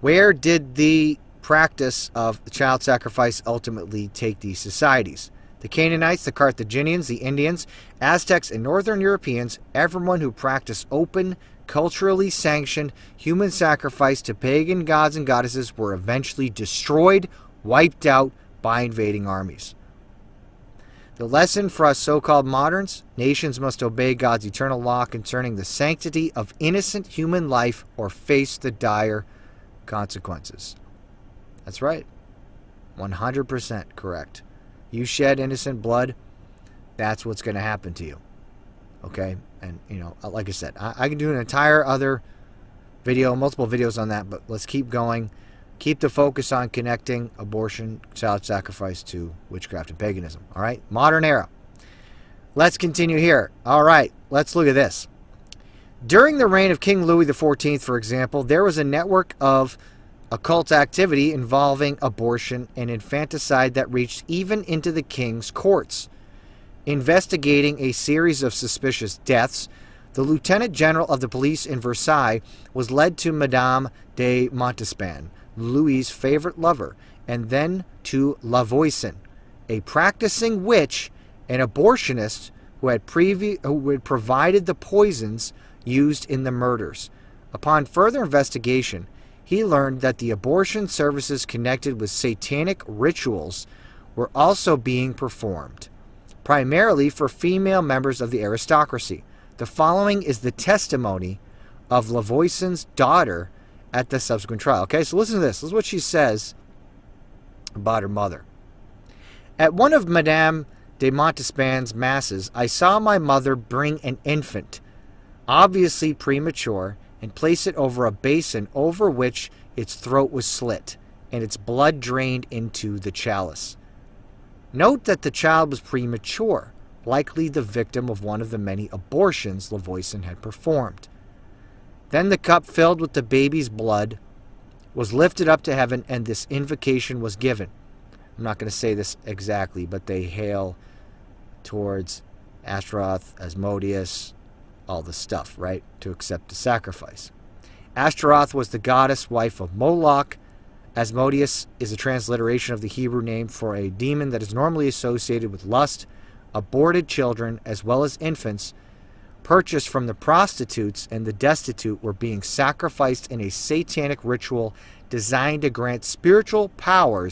Where did the practice of child sacrifice ultimately take these societies? The Canaanites, the Carthaginians, the Indians, Aztecs, and Northern Europeans, everyone who practiced open, culturally sanctioned human sacrifice to pagan gods and goddesses were eventually destroyed, wiped out by invading armies. The lesson for us so-called moderns: nations must obey God's eternal law concerning the sanctity of innocent human life or face the dire consequences. That's right. 100% correct. You shed innocent blood, that's what's going to happen to you. Okay? And, you know, like I said, I can do an entire other video, multiple videos on that, but let's keep going. Keep the focus on connecting abortion, child sacrifice to witchcraft and paganism. All right? Modern era. Let's continue here. All right. Let's look at this. During the reign of King Louis XIV, for example, there was a network of occult activity involving abortion and infanticide that reached even into the king's courts. Investigating a series of suspicious deaths, the lieutenant general of the police in Versailles was led to Madame de Montespan, Louis's favorite lover, and then to Lavoisin, a practicing witch and abortionist who had provided the poisons used in the murders. Upon further investigation, he learned that the abortion services connected with satanic rituals were also being performed, primarily for female members of the aristocracy. The following is the testimony of Lavoisin's daughter at the subsequent trial. Okay, so listen to this. This is what she says about her mother. At one of Madame de Montespan's masses, I saw my mother bring an infant, obviously premature, and place it over a basin over which its throat was slit, and its blood drained into the chalice. Note that the child was premature, likely the victim of one of the many abortions Lavoisin had performed. Then the cup filled with the baby's blood was lifted up to heaven, and this invocation was given. I'm not going to say this exactly, but they hail towards Ashtaroth, Asmodeus, all the stuff, right, to accept the sacrifice. Ashtaroth was the goddess wife of Moloch. Asmodeus is a transliteration of the Hebrew name for a demon that is normally associated with lust, aborted children, as well as infants, purchased from the prostitutes and the destitute were being sacrificed in a satanic ritual designed to grant spiritual power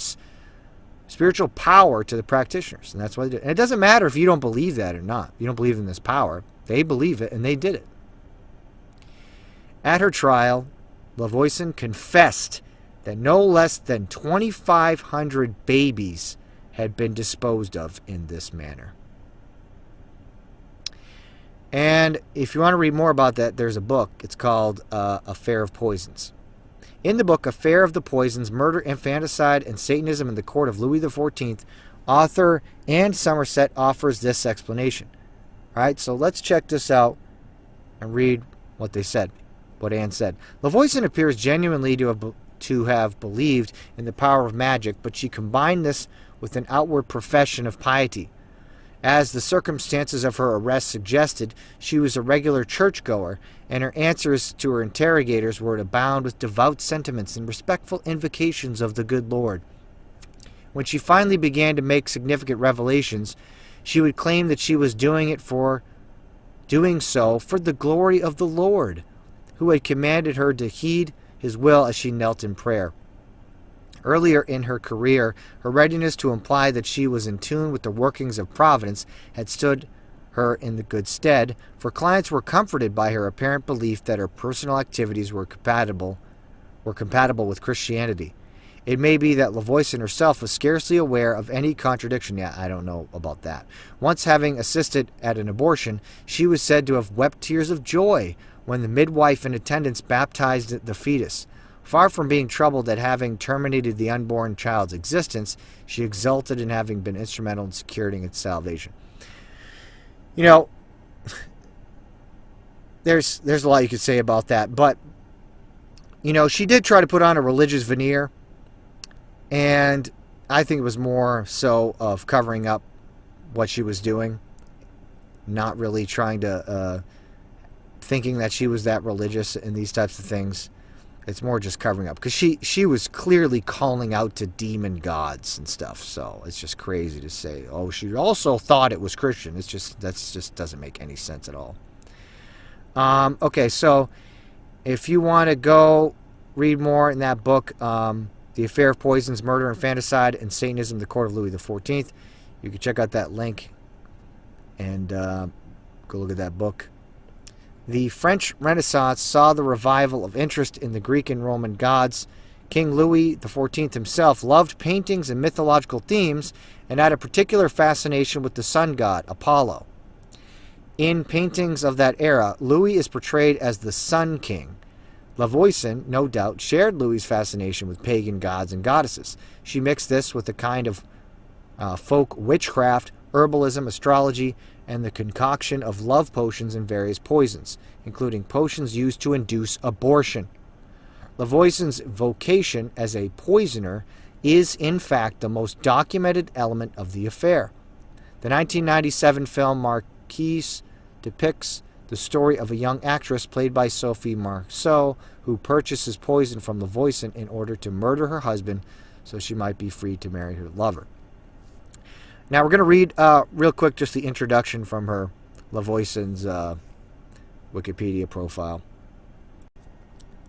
to the practitioners. And that's what they did. And it doesn't matter if you don't believe that or not. You don't believe in this power. They believe it, and they did it. At her trial, Lavoisin confessed that no less than 2,500 babies had been disposed of in this manner. And if you want to read more about that, there's a book. It's called Affair of Poisons. In the book, Affair of the Poisons, Murder, Infanticide, and Satanism in the Court of Louis XIV, author Anne Somerset offers this explanation. All right, so let's check this out and read what they said, what Anne said. Lavoisin appears genuinely to have believed in the power of magic, but she combined this with an outward profession of piety. As the circumstances of her arrest suggested, she was a regular churchgoer, and her answers to her interrogators were to abound with devout sentiments and respectful invocations of the good Lord. When she finally began to make significant revelations, she would claim that she was doing so for the glory of the Lord, who had commanded her to heed his will as she knelt in prayer. Earlier in her career, her readiness to imply that she was in tune with the workings of providence had stood her in the good stead, for clients were comforted by her apparent belief that her personal activities were compatible with Christianity. It may be that Lavoisin herself was scarcely aware of any contradiction. Yeah, I don't know about that. Once having assisted at an abortion, she was said to have wept tears of joy when the midwife in attendance baptized the fetus. Far from being troubled at having terminated the unborn child's existence, she exulted in having been instrumental in securing its salvation. You know, there's a lot you could say about that, but, you know, she did try to put on a religious veneer, and I think it was more so of covering up what she was doing, not really trying to, thinking that she was that religious in these types of things. It's more just covering up, because she was clearly calling out to demon gods and stuff. So it's just crazy to say, oh, she also thought it was Christian. It's just, that's just doesn't make any sense at all. Okay, so if you want to go read more in that book, The Affair of Poisons, Murder, Infanticide, and Satanism, the Court of Louis XIV, you can check out that link and go look at that book. The French Renaissance saw the revival of interest in the Greek and Roman gods. King Louis XIV himself loved paintings and mythological themes and had a particular fascination with the sun god, Apollo. In paintings of that era, Louis is portrayed as the Sun King. Lavoisin, no doubt, shared Louis's fascination with pagan gods and goddesses. She mixed this with a kind of folk witchcraft, herbalism, astrology, and the concoction of love potions and various poisons, including potions used to induce abortion. Lavoison's vocation as a poisoner is, in fact, the most documented element of the affair. The 1997 film Marquise depicts the story of a young actress played by Sophie Marceau who purchases poison from Lavoisin in order to murder her husband so she might be free to marry her lover. Now we're going to read real quick just the introduction from her Lavoisin's Wikipedia profile.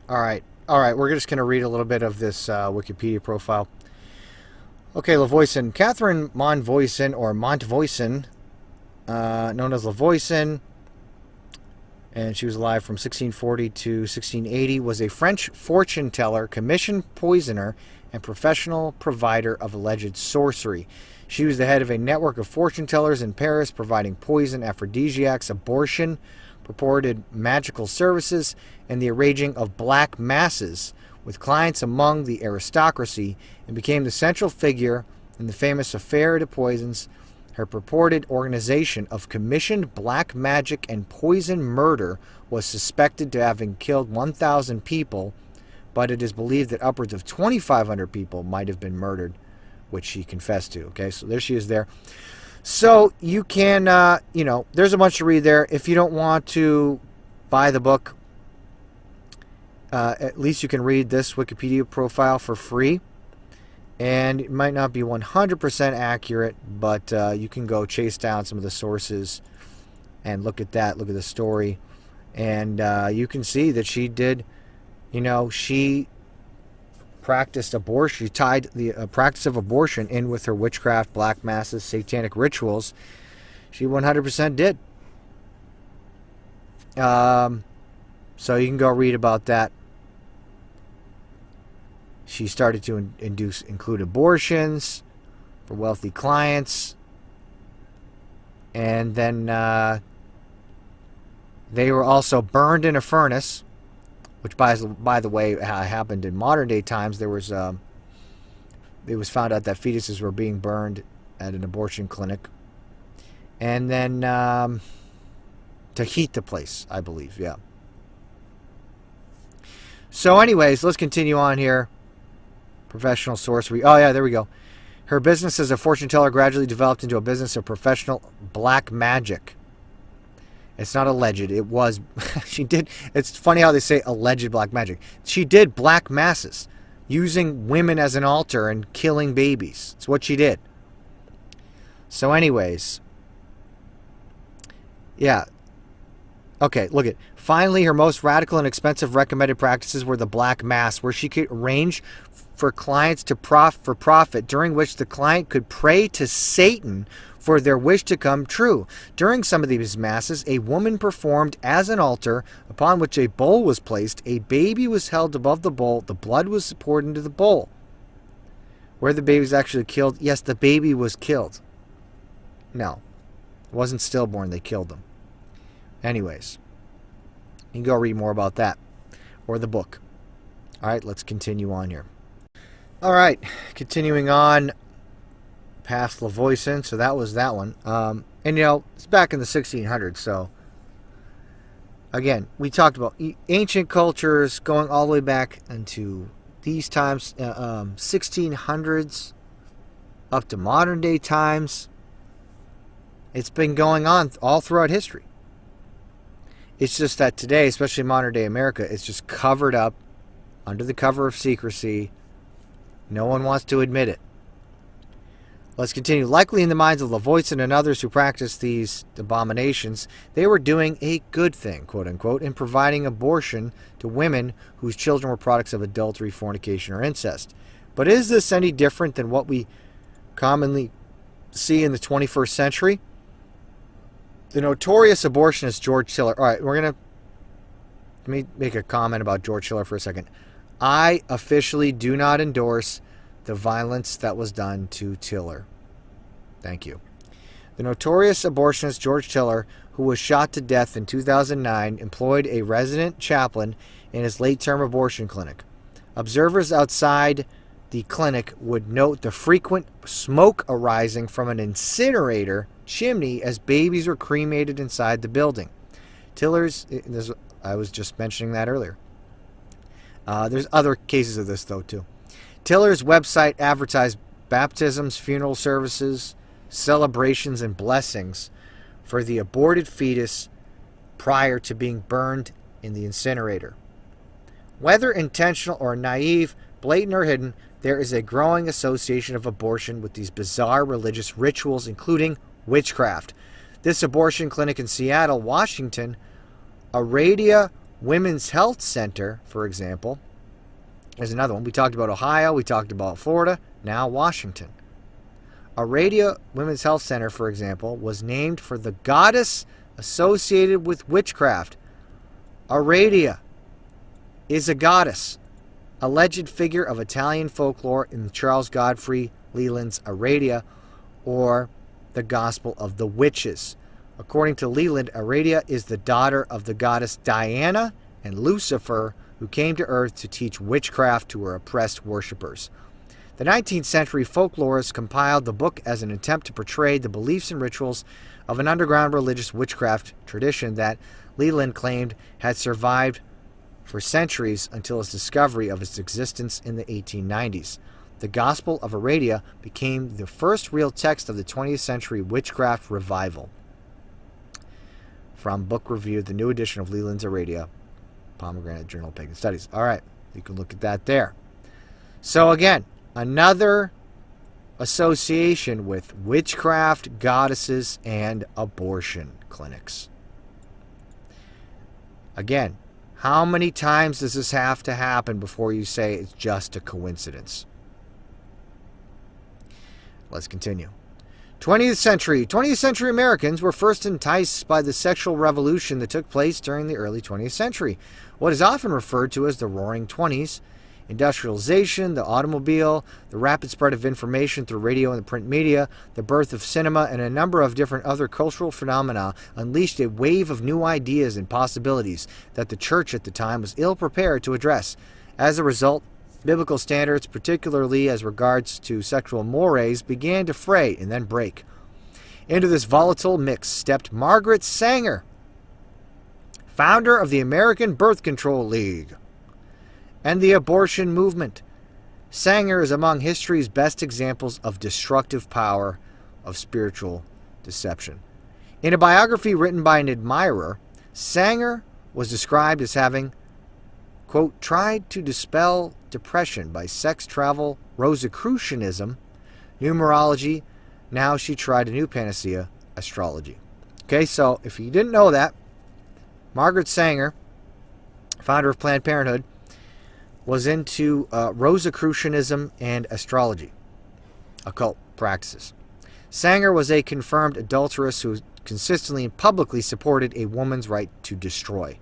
All right, we're just going to read a little bit of this Wikipedia profile. Okay, Lavoisin. Catherine Montvoisin, or Montvoisin, known as Lavoisin, and she was alive from 1640 to 1680, was a French fortune teller, commissioned poisoner, and professional provider of alleged sorcery. She was the head of a network of fortune tellers in Paris, providing poison, aphrodisiacs, abortion, purported magical services, and the arranging of black masses with clients among the aristocracy, and became the central figure in the famous Affair de Poisons. Her purported organization of commissioned black magic and poison murder was suspected to having killed 1,000 people, but it is believed that upwards of 2,500 people might have been murdered, which she confessed to. Okay, so there she is there. So you can, there's a bunch to read there. If you don't want to buy the book, at least you can read this Wikipedia profile for free. And it might not be 100% accurate, but you can go chase down some of the sources and look at that, look at the story. And you can see that she did, she practiced abortion. She tied the practice of abortion in with her witchcraft, black masses, satanic rituals. She 100% did. So you can go read about that. She started to include abortions for wealthy clients. And then they were also burned in a furnace, which, by the way, happened in modern day times. It was found out that fetuses were being burned at an abortion clinic. And then to heat the place, I believe, yeah. So anyways, let's continue on here. Professional sorcery. Oh, yeah, there we go. Her business as a fortune teller gradually developed into a business of professional black magic. It's not alleged. It was. She did. It's funny how they say alleged black magic. She did black masses using women as an altar and killing babies. It's what she did. So anyways. Yeah. Okay, look at. Finally, her most radical and expensive recommended practices were the black mass, where she could arrange for clients to profit, during which the client could pray to Satan for their wish to come true. During some of these masses, a woman performed as an altar upon which a bowl was placed. A baby was held above the bowl. The blood was poured into the bowl. Where the baby was actually killed? Yes, the baby was killed. No, it wasn't stillborn. They killed them. Anyways, you can go read more about that or the book. All right, let's continue on here. All right, continuing on past Lavoisin. So that was that one. And, it's back in the 1600s. So, again, we talked about ancient cultures going all the way back into these times, 1600s up to modern day times. It's been going on all throughout history. It's just that today, especially modern day America, it's just covered up under the cover of secrecy. No one wants to admit it. Let's continue. Likely in the minds of Lavoisin and others who practiced these abominations, they were doing a good thing, quote unquote, in providing abortion to women whose children were products of adultery, fornication, or incest. But is this any different than what we commonly see in the 21st century? The notorious abortionist George Tiller. All right, let me make a comment about George Tiller for a second. I officially do not endorse the violence that was done to Tiller. Thank you. The notorious abortionist George Tiller, who was shot to death in 2009, employed a resident chaplain in his late-term abortion clinic. Observers outside the clinic would note the frequent smoke arising from an incinerator chimney as babies were cremated inside the building. I was just mentioning that earlier. There's other cases of this, though, too. Tiller's website advertised baptisms, funeral services, celebrations, and blessings for the aborted fetus prior to being burned in the incinerator. Whether intentional or naive, blatant or hidden, there is a growing association of abortion with these bizarre religious rituals, including witchcraft. This abortion clinic in Seattle, Washington, Aradia Women's Health Center, for example, is another one. We talked about Ohio, we talked about Florida, now Washington. Aradia Women's Health Center, for example, was named for the goddess associated with witchcraft. Aradia is a goddess, alleged figure of Italian folklore in Charles Godfrey Leland's Aradia, or the Gospel of the Witches. According to Leland, Aradia is the daughter of the goddess Diana and Lucifer, who came to earth to teach witchcraft to her oppressed worshippers. The 19th century folklorists compiled the book as an attempt to portray the beliefs and rituals of an underground religious witchcraft tradition that Leland claimed had survived for centuries until its discovery of its existence in the 1890s. The Gospel of Aradia became the first real text of the 20th century witchcraft revival. From Book Review, the new edition of Leland's Aradia, Pomegranate Journal of Pagan Studies. All right, you can look at that there. So again, another association with witchcraft, goddesses, and abortion clinics. Again, how many times does this have to happen before you say it's just a coincidence? Let's continue. 20th century Americans were first enticed by the sexual revolution that took place during the early 20th century, what is often referred to as the Roaring Twenties. Industrialization, the automobile, the rapid spread of information through radio and the print media, the birth of cinema, and a number of different other cultural phenomena unleashed a wave of new ideas and possibilities that the church at the time was ill-prepared to address. As a result, biblical standards, particularly as regards to sexual mores, began to fray and then break. Into this volatile mix stepped Margaret Sanger, founder of the American Birth Control League and the abortion movement. Sanger is among history's best examples of destructive power of spiritual deception. In a biography written by an admirer, Sanger was described as having, quote, tried to dispel depression by sex travel, Rosicrucianism, numerology. Now she tried a new panacea, astrology. Okay, so if you didn't know that, Margaret Sanger, founder of Planned Parenthood, was into Rosicrucianism and astrology, occult practices. Sanger was a confirmed adulteress who consistently and publicly supported a woman's right to destroy,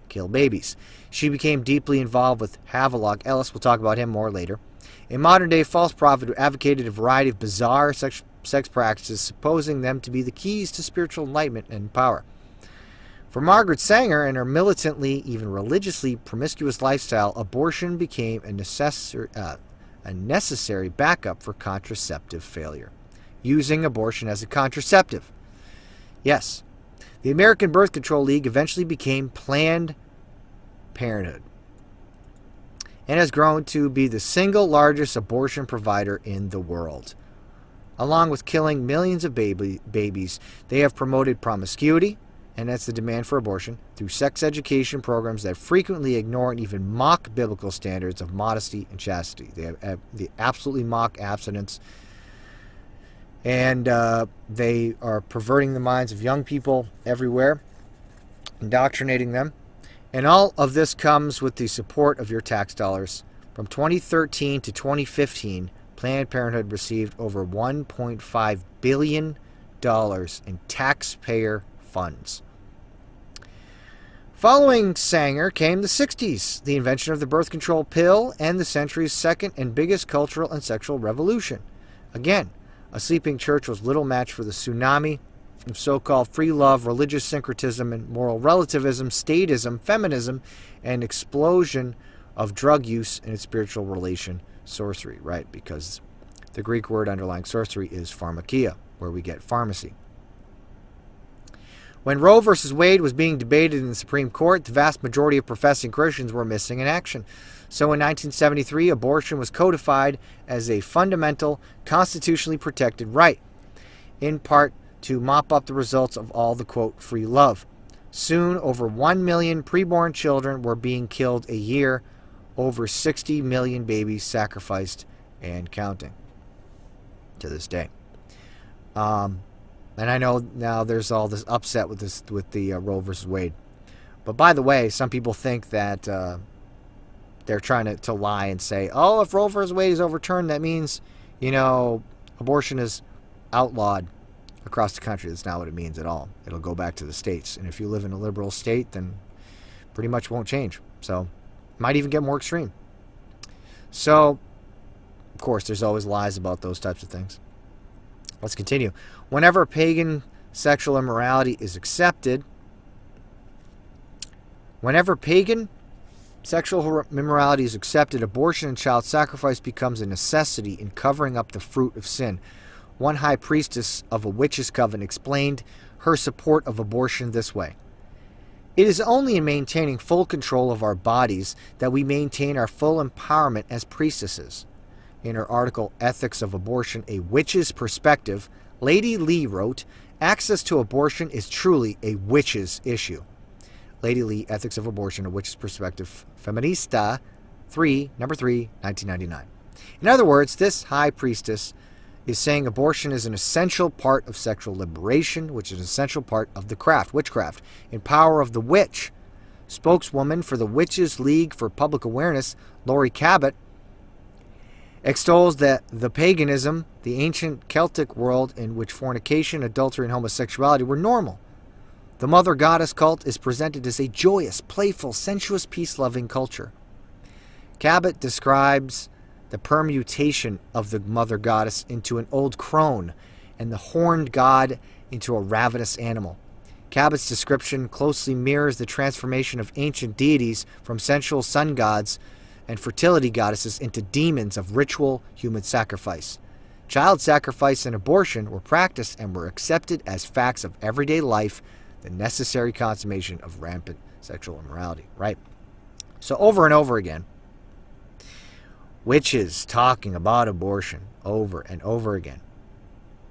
kill babies. She became deeply involved with Havelock Ellis. We'll talk about him more later. A modern-day false prophet who advocated a variety of bizarre sex practices, supposing them to be the keys to spiritual enlightenment and power. For Margaret Sanger and her militantly, even religiously promiscuous lifestyle, abortion became a necessary backup for contraceptive failure. Using abortion as a contraceptive. Yes, the American Birth Control League eventually became Planned Parenthood and has grown to be the single largest abortion provider in the world. Along with killing millions of babies, they have promoted promiscuity, and that's the demand for abortion, through sex education programs that frequently ignore and even mock biblical standards of modesty and chastity. They absolutely mock abstinence, and they are perverting the minds of young people everywhere, indoctrinating them. And all of this comes with the support of your tax dollars. From 2013 to 2015, Planned Parenthood received over $1.5 billion in taxpayer funds. Following Sanger came the 60s, the invention of the birth control pill, and the century's second and biggest cultural and sexual revolution. Again, a sleeping church was little match for the tsunami of so-called free love, religious syncretism, and moral relativism, statism, feminism, and explosion of drug use and its spiritual relation, sorcery, right? Because the Greek word underlying sorcery is pharmakia, where we get pharmacy. When Roe versus Wade was being debated in the Supreme Court, the vast majority of professing Christians were missing in action. So in 1973, abortion was codified as a fundamental, constitutionally protected right, in part to mop up the results of all the, quote, free love. Soon, over 1 million preborn children were being killed a year, over 60 million babies sacrificed and counting to this day. And I know now there's all this upset with the Roe versus Wade. But by the way, some people think that they're trying to lie and say, oh, if Roe versus Wade is overturned, that means, abortion is outlawed across the country. That's not what it means at all. It'll go back to the states. And if you live in a liberal state, then pretty much won't change. So it might even get more extreme. So, of course, there's always lies about those types of things. Let's continue. Whenever pagan sexual immorality is accepted, abortion and child sacrifice becomes a necessity in covering up the fruit of sin. One high priestess of a witches' coven explained her support of abortion this way. It is only in maintaining full control of our bodies that we maintain our full empowerment as priestesses. In her article, Ethics of Abortion, A Witch's Perspective, Lady Lee wrote, access to abortion is truly a witch's issue. Lady Lee, Ethics of Abortion, A Witch's Perspective, Feminista, number 3, 1999. In other words, this high priestess is saying abortion is an essential part of sexual liberation, which is an essential part of the craft, witchcraft, in Power of the Witch. Spokeswoman for the Witches League for Public Awareness, Lori Cabot, extols that the paganism, the ancient Celtic world in which fornication, adultery, and homosexuality were normal. The mother goddess cult is presented as a joyous, playful, sensuous, peace-loving culture. Cabot describes the permutation of the mother goddess into an old crone and the horned god into a ravenous animal. Cabot's description closely mirrors the transformation of ancient deities from sensual sun gods and fertility goddesses into demons of ritual human sacrifice. Child sacrifice and abortion were practiced and were accepted as facts of everyday life, the necessary consummation of rampant sexual immorality, right? So over and over again, witches talking about abortion over and over again.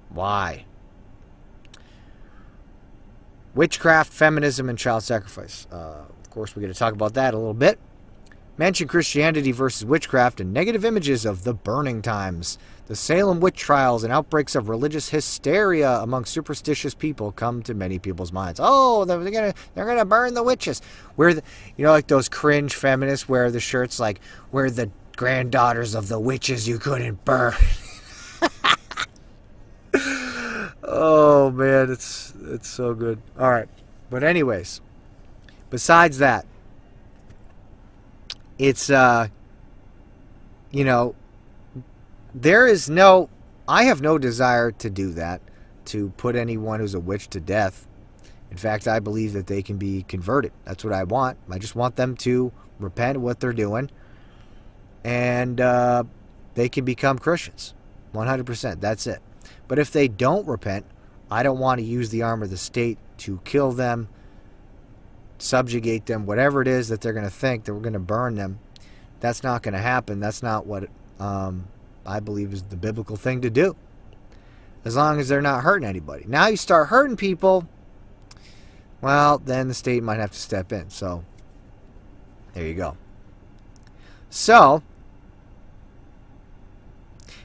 Why? Witchcraft, feminism, and child sacrifice. Of course, we're going to talk about that a little bit. Mention Christianity versus witchcraft and negative images of the burning times. The Salem witch trials and outbreaks of religious hysteria among superstitious people come to many people's minds. Oh, they're gonna burn the witches. Like those cringe feminists wear the shirts like, we're the granddaughters of the witches you couldn't burn. Oh man, it's so good. All right, but anyways, besides that, it's I have no desire to do that, to put anyone who's a witch to death. In fact, I believe that they can be converted. That's what I want. I just want them to repent of what they're doing, and they can become Christians. 100%. That's it. But if they don't repent, I don't want to use the arm of the state to kill them, subjugate them, whatever it is that they're going to think, that we're going to burn them. That's not going to happen. That's not what I believe is the biblical thing to do, as long as they're not hurting anybody. Now you start hurting people, well, then the state might have to step in. So there you go. So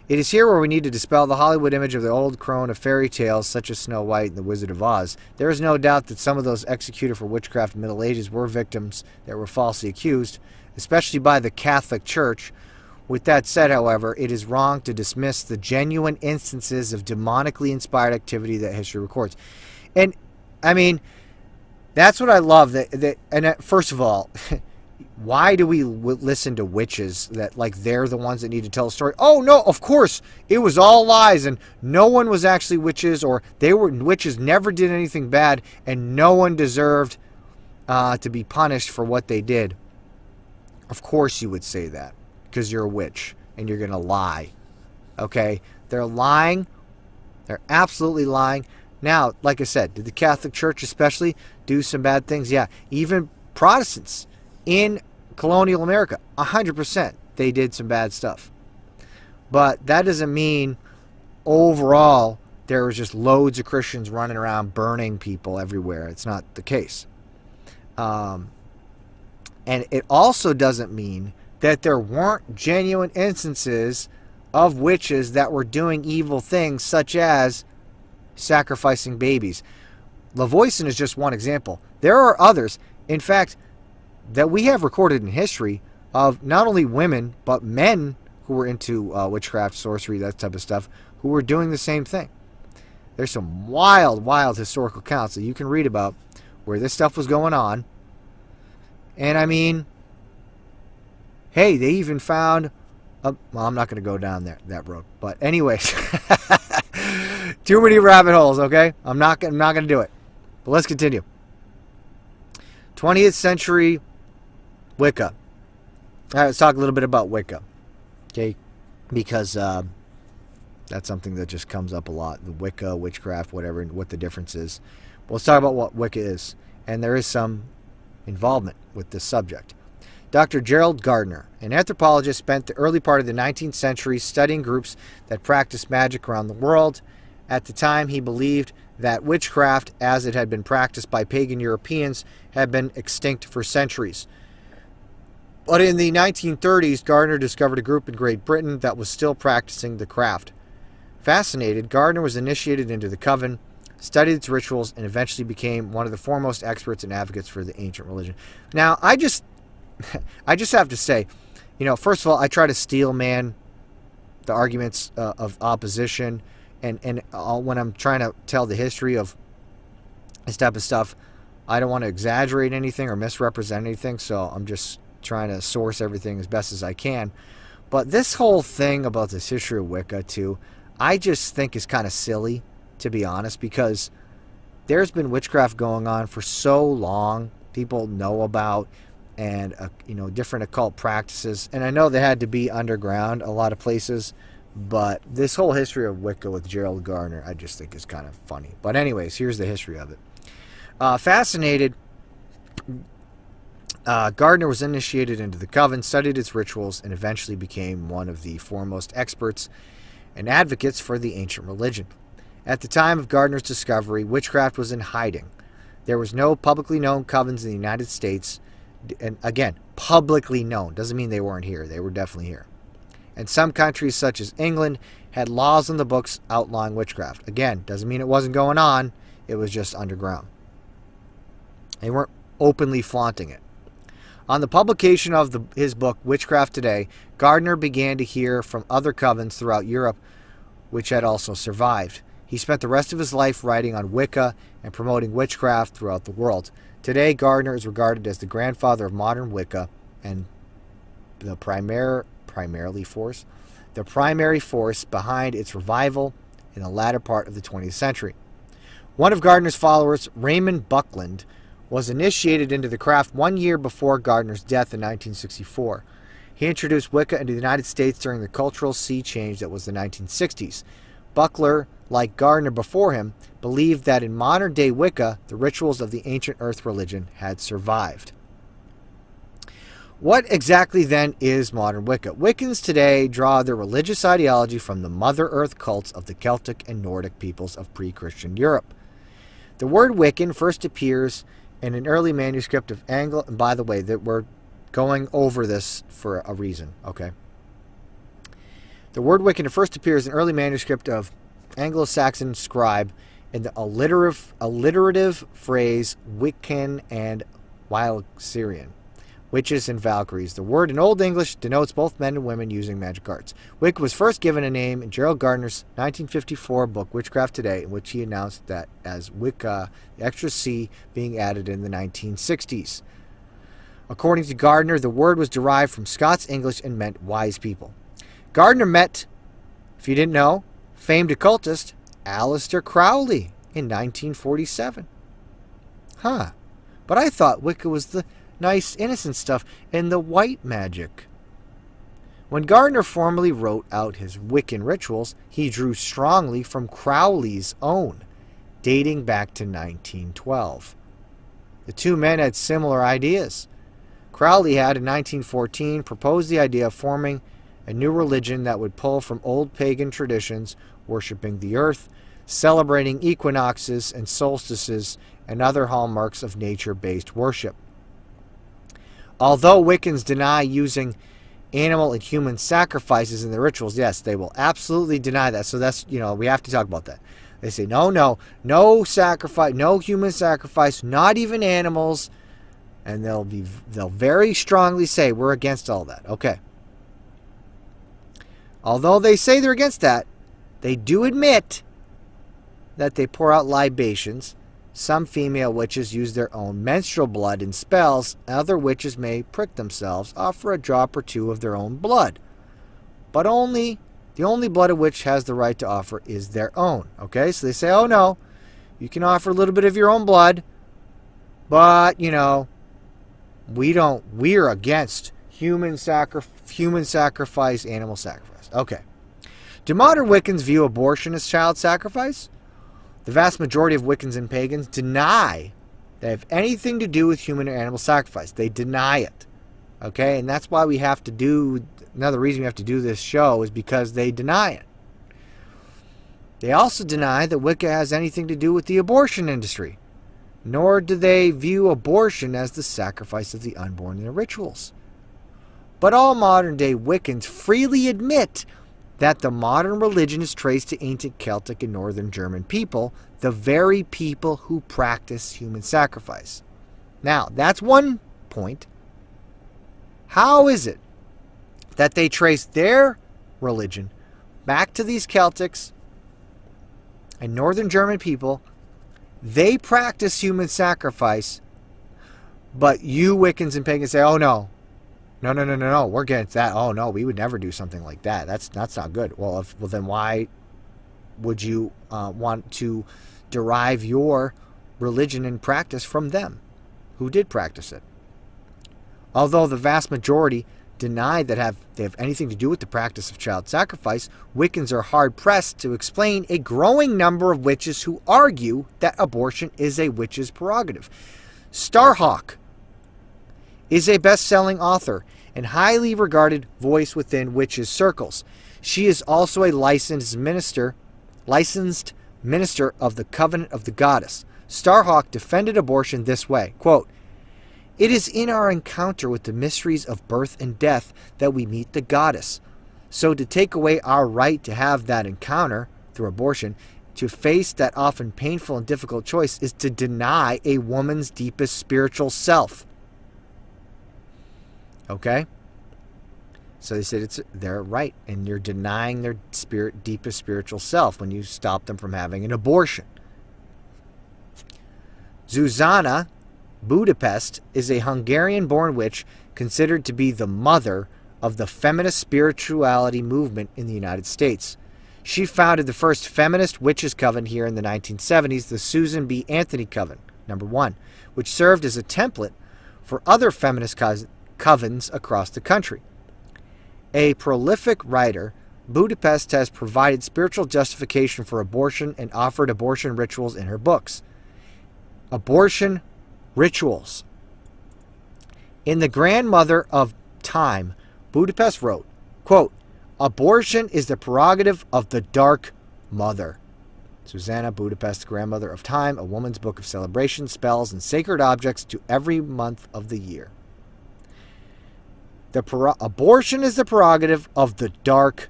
it is here where we need to dispel the Hollywood image of the old crone of fairy tales such as Snow White and the Wizard of Oz. There is no doubt that some of those executed for witchcraft in the Middle Ages were victims that were falsely accused, especially by the Catholic Church. With that said, however, it is wrong to dismiss the genuine instances of demonically inspired activity that history records. And, I mean, that's what I love. First of all, why do we listen to witches that, like, they're the ones that need to tell a story? Oh, no, of course, it was all lies, and no one was actually witches, or witches never did anything bad, and no one deserved to be punished for what they did. Of course you would say that, because you're a witch, and you're going to lie. Okay? They're lying. They're absolutely lying. Now, like I said, did the Catholic Church especially do some bad things? Yeah. Even Protestants in colonial America, 100%, they did some bad stuff. But that doesn't mean overall there was just loads of Christians running around burning people everywhere. It's not the case. And it also doesn't mean that there weren't genuine instances of witches that were doing evil things, such as sacrificing babies. Lavoisian is just one example. There are others, in fact, that we have recorded in history of not only women, but men who were into witchcraft, sorcery, that type of stuff, who were doing the same thing. There's some wild, wild historical accounts that you can read about where this stuff was going on. And I mean, hey, they even found well, I'm not going to go down that road. But anyways, too many rabbit holes, okay? I'm not going to do it. But let's continue. 20th century Wicca. All right, let's talk a little bit about Wicca, okay? Because that's something that just comes up a lot. The Wicca, witchcraft, whatever, and what the difference is. But let's talk about what Wicca is. And there is some involvement with this subject. Dr. Gerald Gardner, an anthropologist, spent the early part of the 19th century studying groups that practiced magic around the world. At the time, he believed that witchcraft, as it had been practiced by pagan Europeans, had been extinct for centuries. But in the 1930s, Gardner discovered a group in Great Britain that was still practicing the craft. Fascinated, Gardner was initiated into the coven, studied its rituals, and eventually became one of the foremost experts and advocates for the ancient religion. Now, I just have to say, first of all, I try to steel man the arguments of opposition, and when I'm trying to tell the history of this type of stuff, I don't want to exaggerate anything or misrepresent anything, so I'm just trying to source everything as best as I can. But this whole thing about this history of Wicca, too, I just think is kind of silly, to be honest, because there's been witchcraft going on for so long. People know about and different occult practices, and I know they had to be underground a lot of places, but this whole history of Wicca with Gerald Gardner, I just think is kind of funny. But anyways, here's the history of it. Fascinated, Gardner was initiated into the coven, studied its rituals, and eventually became one of the foremost experts and advocates for the ancient religion. At the time of Gardner's discovery, witchcraft was in hiding. There was no publicly known covens in the United States. And again, publicly known. Doesn't mean they weren't here. They were definitely here. And some countries, such as England, had laws in the books outlawing witchcraft. Again, doesn't mean it wasn't going on. It was just underground. They weren't openly flaunting it. On the publication of his book, Witchcraft Today, Gardner began to hear from other covens throughout Europe, which had also survived. He spent the rest of his life writing on Wicca and promoting witchcraft throughout the world. Today, Gardner is regarded as the grandfather of modern Wicca and the primary force behind its revival in the latter part of the 20th century. One of Gardner's followers, Raymond Buckland, was initiated into the craft 1 year before Gardner's death in 1964. He introduced Wicca into the United States during the cultural sea change that was the 1960s. Buckler, like Gardner before him, believed that in modern-day Wicca, the rituals of the ancient earth religion had survived. What exactly then is modern Wicca? Wiccans today draw their religious ideology from the Mother Earth cults of the Celtic and Nordic peoples of pre-Christian Europe. The word Wiccan first appears in an early manuscript of Anglo... And by the way, that we're going over this for a reason, okay? The word Wiccan first appears in an early manuscript of Anglo-Saxon scribe in the alliterative phrase Wiccan and Wyalxerian, witches and Valkyries. The word in Old English denotes both men and women using magic arts. Wicca was first given a name in Gerald Gardner's 1954 book, Witchcraft Today, in which he announced that as Wicca, the extra C being added in the 1960s. According to Gardner, the word was derived from Scots English and meant wise people. Gardner met, if you didn't know, famed occultist Aleister Crowley in 1947. Huh. But I thought Wicca was the nice, innocent stuff and the white magic. When Gardner formally wrote out his Wiccan rituals, he drew strongly from Crowley's own. dating back to 1912. The two men had similar ideas. Crowley had, in 1914, proposed the idea of forming a new religion that would pull from old pagan traditions, worshiping the earth, celebrating equinoxes and solstices, and other hallmarks of nature-based worship. Although Wiccans deny using animal and human sacrifices in their rituals, yes, they will absolutely deny that. So that's, we have to talk about that. They say, no sacrifice, no human sacrifice, not even animals. And they'll very strongly say, we're against all that. Okay. Although they say they're against that, they do admit that they pour out libations. Some female witches use their own menstrual blood in spells. Other witches may prick themselves, offer a drop or two of their own blood. But the only blood a witch has the right to offer is their own. Okay, so they say, oh no, you can offer a little bit of your own blood, but, we're against human sacrifice, animal sacrifice. Okay. Do modern Wiccans view abortion as child sacrifice? The vast majority of Wiccans and pagans deny they have anything to do with human or animal sacrifice. They deny it. Okay? And that's why another reason we have to do this show is because they deny it. They also deny that Wicca has anything to do with the abortion industry. Nor do they view abortion as the sacrifice of the unborn in their rituals. But all modern-day Wiccans freely admit that the modern religion is traced to ancient Celtic and Northern German people, the very people who practice human sacrifice. Now, that's one point. How is it that they trace their religion back to these Celtics and Northern German people? They practice human sacrifice, but you Wiccans and pagans say, oh no, we're against that. Oh no, we would never do something like that. That's not good. Well, then why would you want to derive your religion and practice from them who did practice it? Although the vast majority deny that they have anything to do with the practice of child sacrifice, Wiccans are hard-pressed to explain a growing number of witches who argue that abortion is a witch's prerogative. Starhawk is a best-selling author and highly regarded voice within witches' circles. She is also a licensed minister of the Covenant of the Goddess. Starhawk defended abortion this way, quote, "It is in our encounter with the mysteries of birth and death that we meet the goddess. So to take away our right to have that encounter through abortion, to face that often painful and difficult choice, is to deny a woman's deepest spiritual self." Okay? So they said they're right, and you're denying their deepest spiritual self when you stop them from having an abortion. Zuzana Budapest is a Hungarian-born witch considered to be the mother of the feminist spirituality movement in the United States. She founded the first feminist witches' coven here in the 1970s, the Susan B. Anthony Coven, number 1, which served as a template for other feminist covens across the country. A prolific writer, Budapest has provided spiritual justification for abortion and offered abortion rituals in her books. Abortion rituals. In The Grandmother of Time, Budapest wrote, quote, "Abortion is the prerogative of the Dark Mother." Susanna Budapest, Grandmother of Time, a woman's book of celebrations, spells, and sacred objects to every month of the year. Abortion is the prerogative of the Dark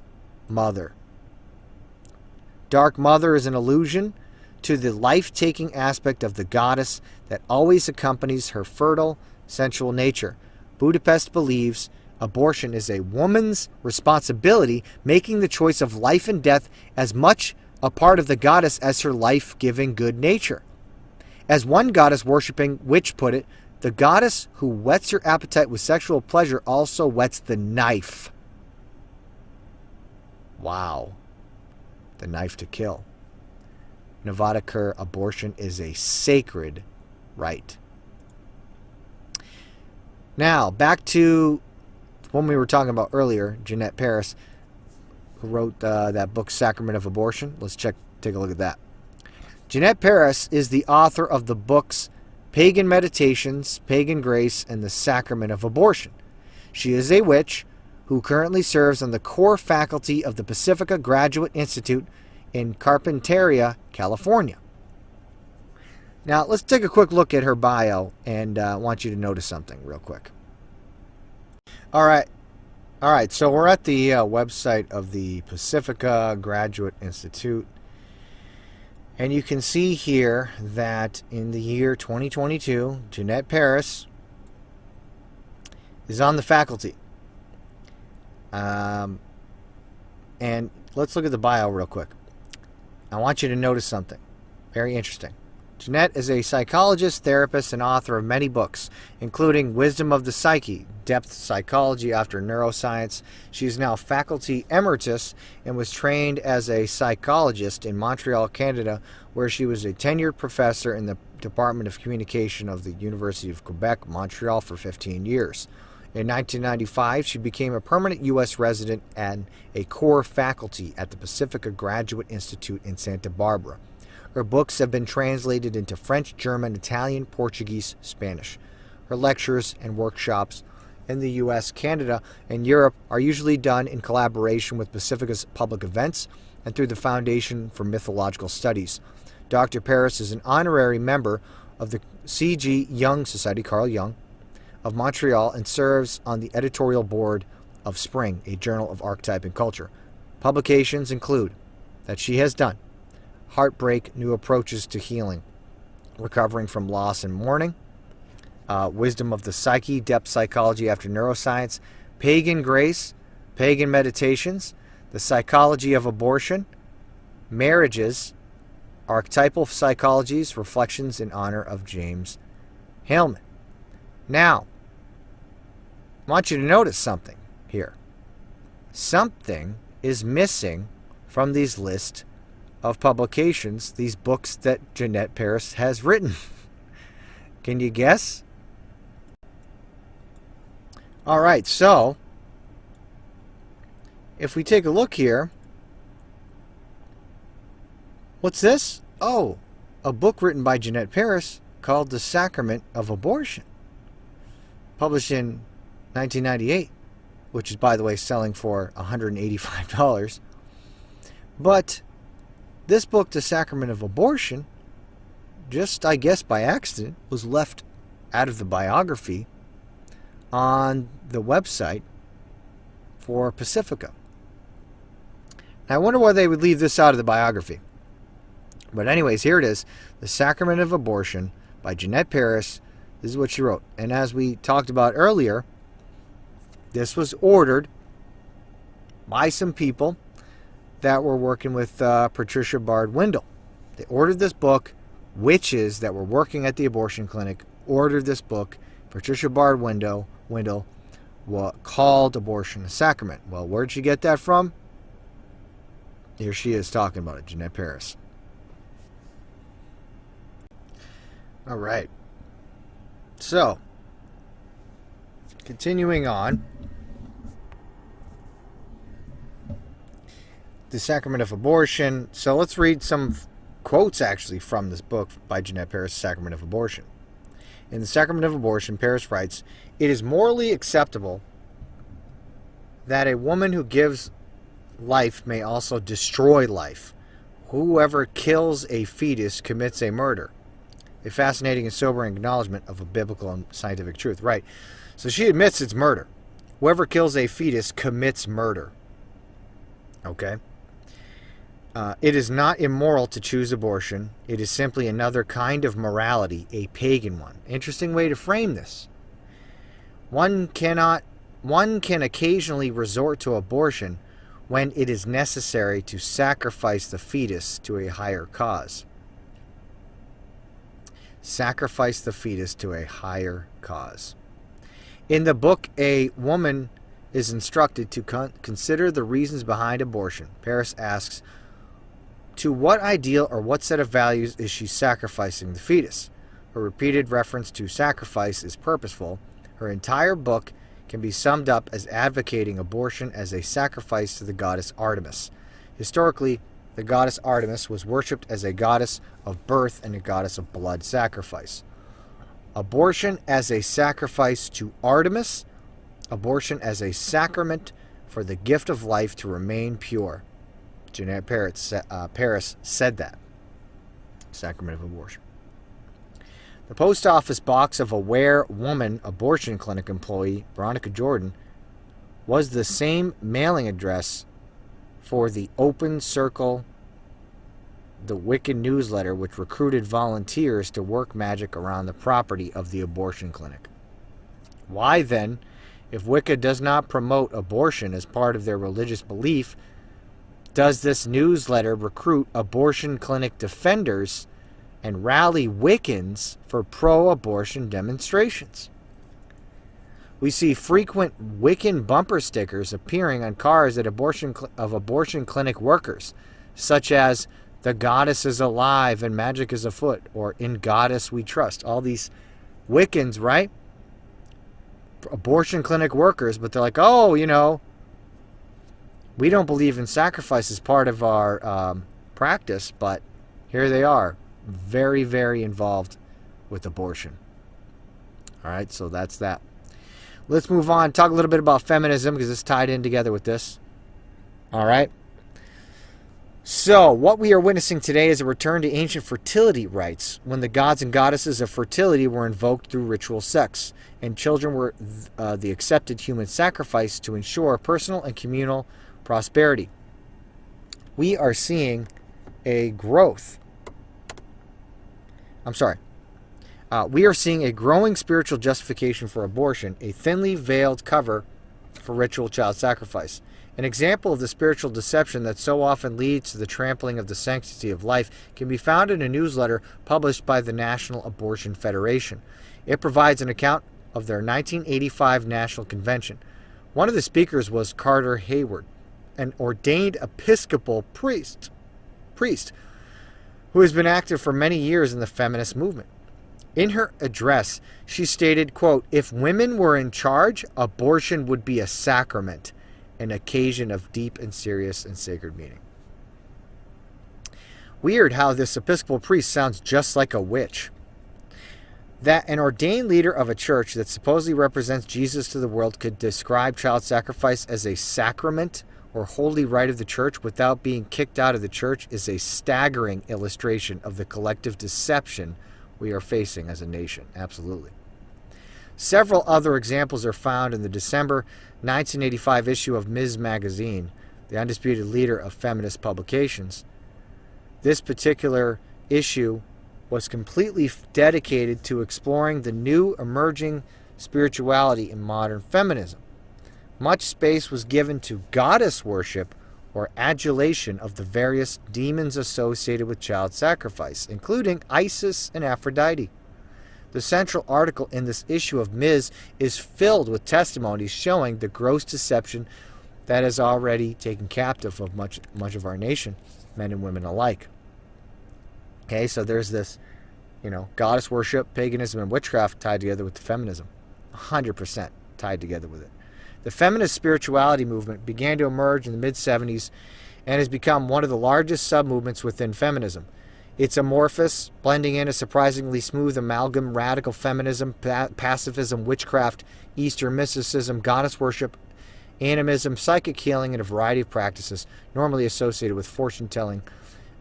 Mother. Dark Mother is an allusion to the life-taking aspect of the goddess that always accompanies her fertile, sensual nature. Budapest believes abortion is a woman's responsibility, making the choice of life and death as much a part of the goddess as her life-giving good nature. As one goddess-worshipping witch put it, the goddess who whets your appetite with sexual pleasure also whets the knife. Wow. The knife to kill. Nevada Kerr, abortion is a sacred right. Now, back to one we were talking about earlier, Jeanette Paris, who wrote that book, Sacrament of Abortion. Let's take a look at that. Jeanette Paris is the author of the books Pagan Meditations, Pagan Grace, and the Sacrament of Abortion. She is a witch who currently serves on the core faculty of the Pacifica Graduate Institute in Carpinteria, California. Now, let's take a quick look at her bio, and I want you to notice something real quick. All right, so we're at the website of the Pacifica Graduate Institute, and you can see here that in the year 2022, Jeanette Paris is on the faculty. And let's look at the bio real quick. I want you to notice something very interesting. Jeanette is a psychologist, therapist, and author of many books, including Wisdom of the Psyche, Depth Psychology After Neuroscience. She is now faculty emeritus and was trained as a psychologist in Montreal, Canada, where she was a tenured professor in the Department of Communication of the University of Quebec, Montreal, for 15 years. In 1995, she became a permanent U.S. resident and a core faculty at the Pacifica Graduate Institute in Santa Barbara. Her books have been translated into French, German, Italian, Portuguese, Spanish. Her lectures and workshops in the U.S., Canada, and Europe are usually done in collaboration with Pacifica's public events and through the Foundation for Mythological Studies. Dr. Paris is an honorary member of the C.G. Jung Society, Carl Jung, of Montreal, and serves on the editorial board of Spring, a journal of archetype and culture. Publications include that she has done Heartbreak, New Approaches to Healing, Recovering from Loss and Mourning, Wisdom of the Psyche, Depth Psychology After Neuroscience, Pagan Grace, Pagan Meditations, The Psychology of Abortion, Marriages, Archetypal Psychologies, Reflections in Honor of James Hillman. Now, I want you to notice something here. Something is missing from these lists of publications, these books that Jeanette Paris has written. Can you guess? All right, so if we take a look here, what's this? Oh, a book written by Jeanette Paris called The Sacrament of Abortion, published in 1998, which is, by the way, selling for $185. But this book, The Sacrament of Abortion, just, I guess by accident, was left out of the biography on the website for Pacifica. Now, I wonder why they would leave this out of the biography. But anyways, here it is, The Sacrament of Abortion by Jeanette Paris. This is what she wrote. And as we talked about earlier, this was ordered by some people that were working with Patricia Bard Windle. They ordered this book. Witches that were working at the abortion clinic ordered this book. Patricia Bard Windle called abortion a sacrament. Well, where'd she get that from? Here she is talking about it, Jeanette Paris. All right. So, continuing on, The Sacrament of Abortion. So let's read some quotes actually from this book by Jeanette Paris, Sacrament of Abortion. In The Sacrament of Abortion, Paris writes, "It is morally acceptable that a woman who gives life may also destroy life. Whoever kills a fetus commits a murder." A fascinating and sobering acknowledgement of a biblical and scientific truth. Right. So she admits it's murder. Whoever kills a fetus commits murder. Okay. It is not immoral to choose abortion. It is simply another kind of morality, a pagan one. Interesting way to frame this. One can occasionally resort to abortion when it is necessary to sacrifice the fetus to a higher cause. Sacrifice the fetus to a higher cause. In the book, a woman is instructed to consider the reasons behind abortion. Paris asks, to what ideal or what set of values is she sacrificing the fetus? Her repeated reference to sacrifice is purposeful. Her entire book can be summed up as advocating abortion as a sacrifice to the goddess Artemis. Historically, the goddess Artemis was worshipped as a goddess of birth and a goddess of blood sacrifice. Abortion as a sacrifice to Artemis, abortion as a sacrament for the gift of life to remain pure. Jeanette Paris said that. Sacrament of abortion. The post office box of Aware Woman abortion clinic employee Veronica Jordan was the same mailing address for the Open Circle, the Wiccan newsletter, which recruited volunteers to work magic around the property of the abortion clinic. Why then, if Wicca does not promote abortion as part of their religious belief, does this newsletter recruit abortion clinic defenders and rally Wiccans for pro-abortion demonstrations? We see frequent Wiccan bumper stickers appearing on cars at abortion clinic workers, such as "The Goddess is alive and magic is afoot," or "In Goddess we trust." All these Wiccans, right? Abortion clinic workers, but they're like, oh, we don't believe in sacrifice as part of our practice, but here they are, very, very involved with abortion. All right, so that's that. Let's move on, talk a little bit about feminism, because it's tied in together with this. All right. So, what we are witnessing today is a return to ancient fertility rites, when the gods and goddesses of fertility were invoked through ritual sex, and children were the accepted human sacrifice to ensure personal and communal prosperity. We are seeing a growth. We are seeing a growing spiritual justification for abortion, a thinly veiled cover for ritual child sacrifice. An example of the spiritual deception that so often leads to the trampling of the sanctity of life can be found in a newsletter published by the National Abortion Federation. It provides an account of their 1985 National Convention. One of the speakers was Carter Hayward, an ordained Episcopal priest who has been active for many years in the feminist movement. In her address, she stated, quote, "If women were in charge, abortion would be a sacrament, an occasion of deep and serious and sacred meaning." Weird how this Episcopal priest sounds just like a witch. That an ordained leader of a church that supposedly represents Jesus to the world could describe child sacrifice as a sacrament or holy rite of the church without being kicked out of the church is a staggering illustration of the collective deception we are facing as a nation. Absolutely. Several other examples are found in the December 1985 issue of Ms. Magazine, the undisputed leader of feminist publications. This particular issue was completely dedicated to exploring the new emerging spirituality in modern feminism. Much space was given to goddess worship or adulation of the various demons associated with child sacrifice, including Isis and Aphrodite. The central article in this issue of Ms. is filled with testimonies showing the gross deception that has already taken captive of much of our nation, men and women alike. Okay, so there's this, goddess worship, paganism, and witchcraft tied together with the feminism. 100% tied together with it. The feminist spirituality movement began to emerge in the mid-70s and has become one of the largest sub-movements within feminism. It's amorphous, blending in a surprisingly smooth amalgam: radical feminism, pacifism, witchcraft, Eastern mysticism, goddess worship, animism, psychic healing, and a variety of practices normally associated with fortune-telling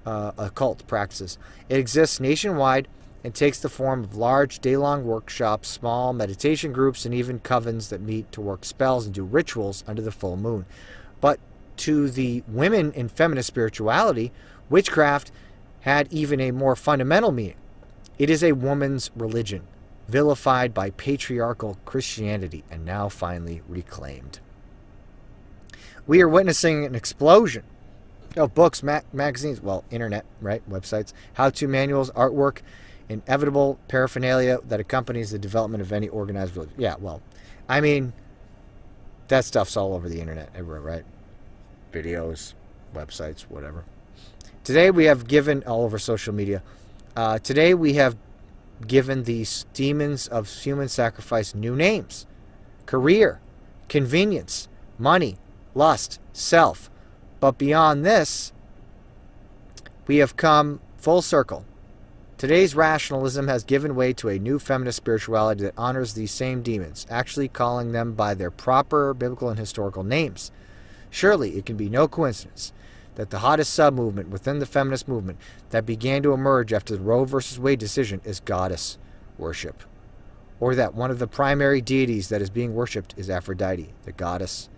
occult practices. It exists nationwide and takes the form of large day-long workshops, small meditation groups, and even covens that meet to work spells and do rituals under the full moon. But to the women in feminist spirituality, witchcraft had even a more fundamental meaning. It is a woman's religion, vilified by patriarchal Christianity and now finally reclaimed. We are witnessing an explosion of books, magazines, internet, right, websites, how-to manuals, artwork, inevitable paraphernalia that accompanies the development of any organized religion. Yeah, that stuff's all over the internet, everywhere, right? Videos, websites, whatever. Today we have given, all over social media, today we have given these demons of human sacrifice new names: career, convenience, money, lust, self. But beyond this, we have come full circle. Today's rationalism has given way to a new feminist spirituality that honors these same demons, actually calling them by their proper biblical and historical names. Surely it can be no coincidence that the hottest sub-movement within the feminist movement that began to emerge after the Roe v. Wade decision is goddess worship, or that one of the primary deities that is being worshipped is Aphrodite, the goddess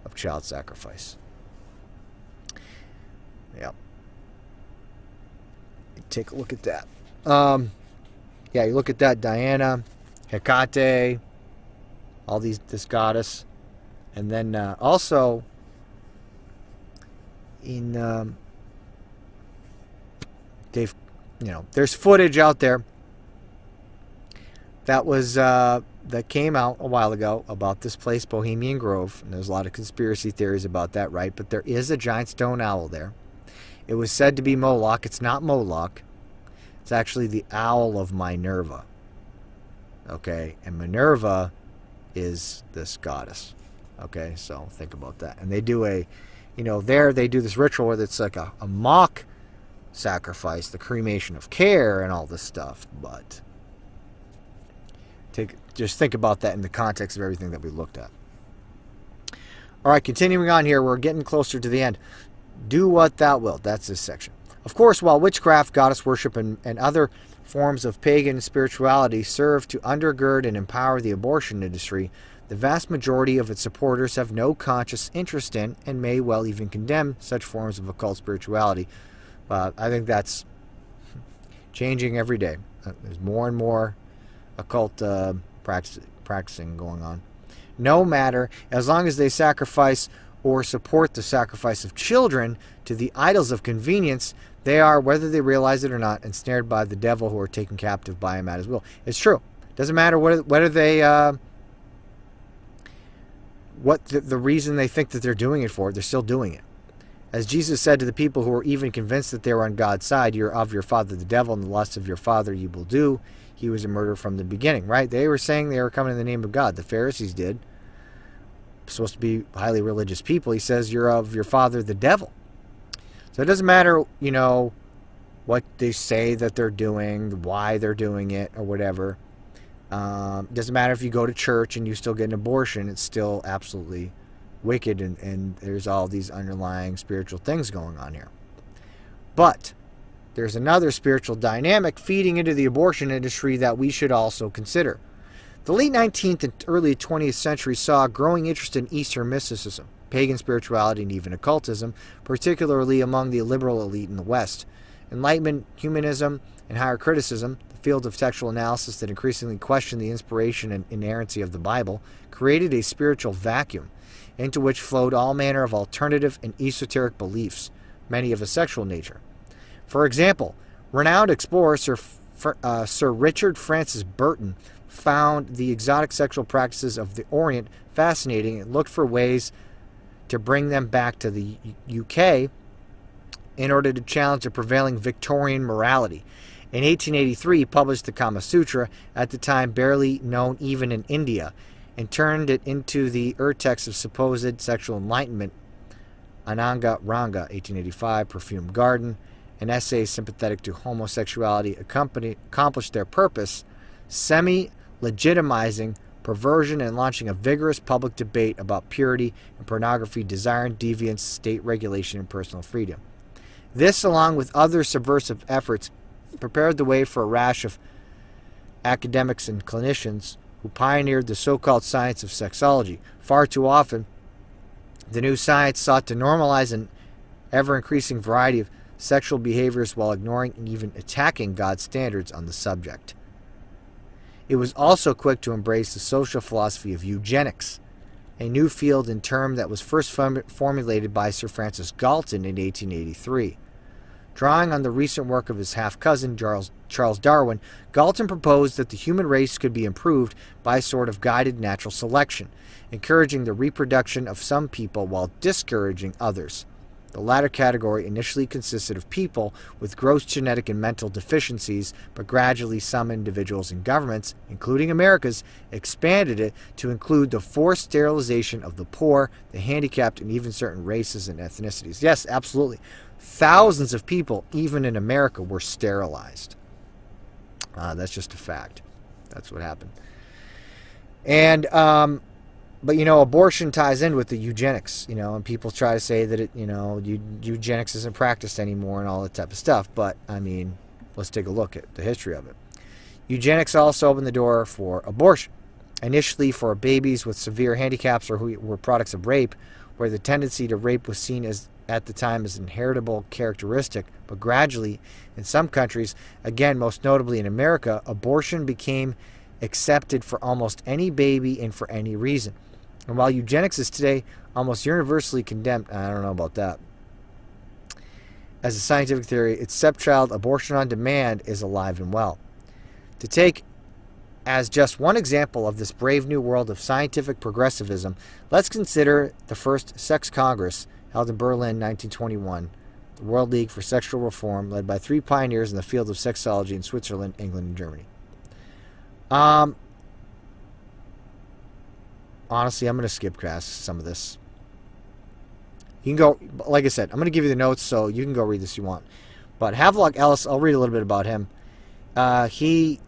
of child sacrifice. Yeah. Take a look at that. Yeah, you look at that, Diana, Hecate, all this goddess, and then also in they've, there's footage out there that was that came out a while ago about this place, Bohemian Grove, and there's a lot of conspiracy theories about that, right? But there is a giant stone owl there. It was said to be Moloch. It's not Moloch. It's actually the owl of Minerva. Okay, and Minerva is this goddess. Okay, so think about that. And they do there they do this ritual where it's like a mock sacrifice, the cremation of care and all this stuff. But just think about that in the context of everything that we looked at. All right, continuing on here, we're getting closer to the end. Do what thou wilt. That's this section. Of course, while witchcraft, goddess worship, and other forms of pagan spirituality serve to undergird and empower the abortion industry, the vast majority of its supporters have no conscious interest in and may well even condemn such forms of occult spirituality. I think that's changing every day. There's more and more occult practicing going on. No matter, as long as they sacrifice or support the sacrifice of children to the idols of convenience, they are, whether they realize it or not, ensnared by the devil who are taken captive by him at his will. It's true. Doesn't matter whether they, what the reason they think that they're doing it for, they're still doing it. As Jesus said to the people who were even convinced that they were on God's side, "You're of your father the devil, and the lusts of your father you will do." He was a murderer from the beginning, right? They were saying they were coming in the name of God. The Pharisees did. Supposed to be highly religious people. He says, "You're of your father the devil." So it doesn't matter, what they say that they're doing, why they're doing it, or whatever. It doesn't matter if you go to church and you still get an abortion. It's still absolutely wicked, and there's all these underlying spiritual things going on here. But there's another spiritual dynamic feeding into the abortion industry that we should also consider. The late 19th and early 20th century saw a growing interest in Eastern mysticism, pagan spirituality, and even occultism, particularly among the liberal elite in the West. Enlightenment, humanism, and higher criticism, the field of textual analysis that increasingly questioned the inspiration and inerrancy of the Bible, created a spiritual vacuum into which flowed all manner of alternative and esoteric beliefs, many of a sexual nature. For example, renowned explorer Sir Richard Francis Burton found the exotic sexual practices of the Orient fascinating and looked for ways to bring them back to the UK in order to challenge the prevailing Victorian morality. In 1883, he published the Kama Sutra, at the time barely known even in India, and turned it into the urtext of supposed sexual enlightenment. Ananga Ranga, 1885, Perfumed Garden, and essays sympathetic to homosexuality accomplished their purpose, semi-legitimizing perversion and launching a vigorous public debate about purity and pornography, desire and deviance, state regulation, and personal freedom. This, along with other subversive efforts, prepared the way for a rash of academics and clinicians who pioneered the so-called science of sexology. Far too often, the new science sought to normalize an ever-increasing variety of sexual behaviors while ignoring and even attacking God's standards on the subject. It was also quick to embrace the social philosophy of eugenics, a new field and term that was first formulated by Sir Francis Galton in 1883. Drawing on the recent work of his half-cousin, Charles Darwin, Galton proposed that the human race could be improved by a sort of guided natural selection, encouraging the reproduction of some people while discouraging others. The latter category initially consisted of people with gross genetic and mental deficiencies, but gradually some individuals and governments, including America's, expanded it to include the forced sterilization of the poor, the handicapped, and even certain races and ethnicities. Yes, absolutely. Thousands of people, even in America, were sterilized. That's just a fact. That's what happened. And but, abortion ties in with the eugenics, and people try to say that eugenics isn't practiced anymore and all that type of stuff. But, let's take a look at the history of it. Eugenics also opened the door for abortion, initially for babies with severe handicaps or who were products of rape, where the tendency to rape was seen as, at the time, as an inheritable characteristic. But gradually, in some countries, again, most notably in America, abortion became accepted for almost any baby and for any reason. And while eugenics is today almost universally condemned, I don't know about that, as a scientific theory, its stepchild, abortion on demand, is alive and well. To take as just one example of this brave new world of scientific progressivism, let's consider the first Sex Congress held in Berlin in 1921, the World League for Sexual Reform, led by 3 pioneers in the field of sexology in Switzerland, England, and Germany. Honestly, I'm going to skip past some of this. You can go, like I said, I'm going to give you the notes so you can go read this if you want. But Havelock Ellis, I'll read a little bit about him. He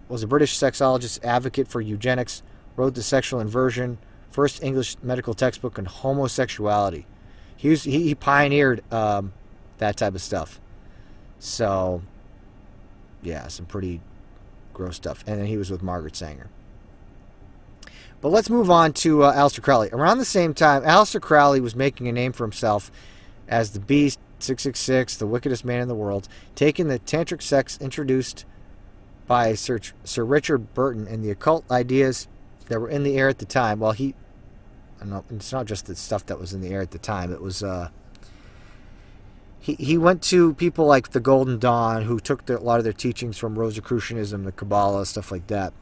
was a British sexologist, advocate for eugenics, wrote The Sexual Inversion, first English medical textbook on homosexuality. He pioneered that type of stuff. So, yeah, some pretty gross stuff. And then he was with Margaret Sanger. But let's move on to Aleister Crowley. Around the same time, Aleister Crowley was making a name for himself as the Beast, 666, the wickedest man in the world, taking the tantric sects introduced by Sir Richard Burton and the occult ideas that were in the air at the time. Well, it's not just the stuff that was in the air at the time. It was he went to people like the Golden Dawn, who took a lot of their teachings from Rosicrucianism, the Kabbalah, stuff like that.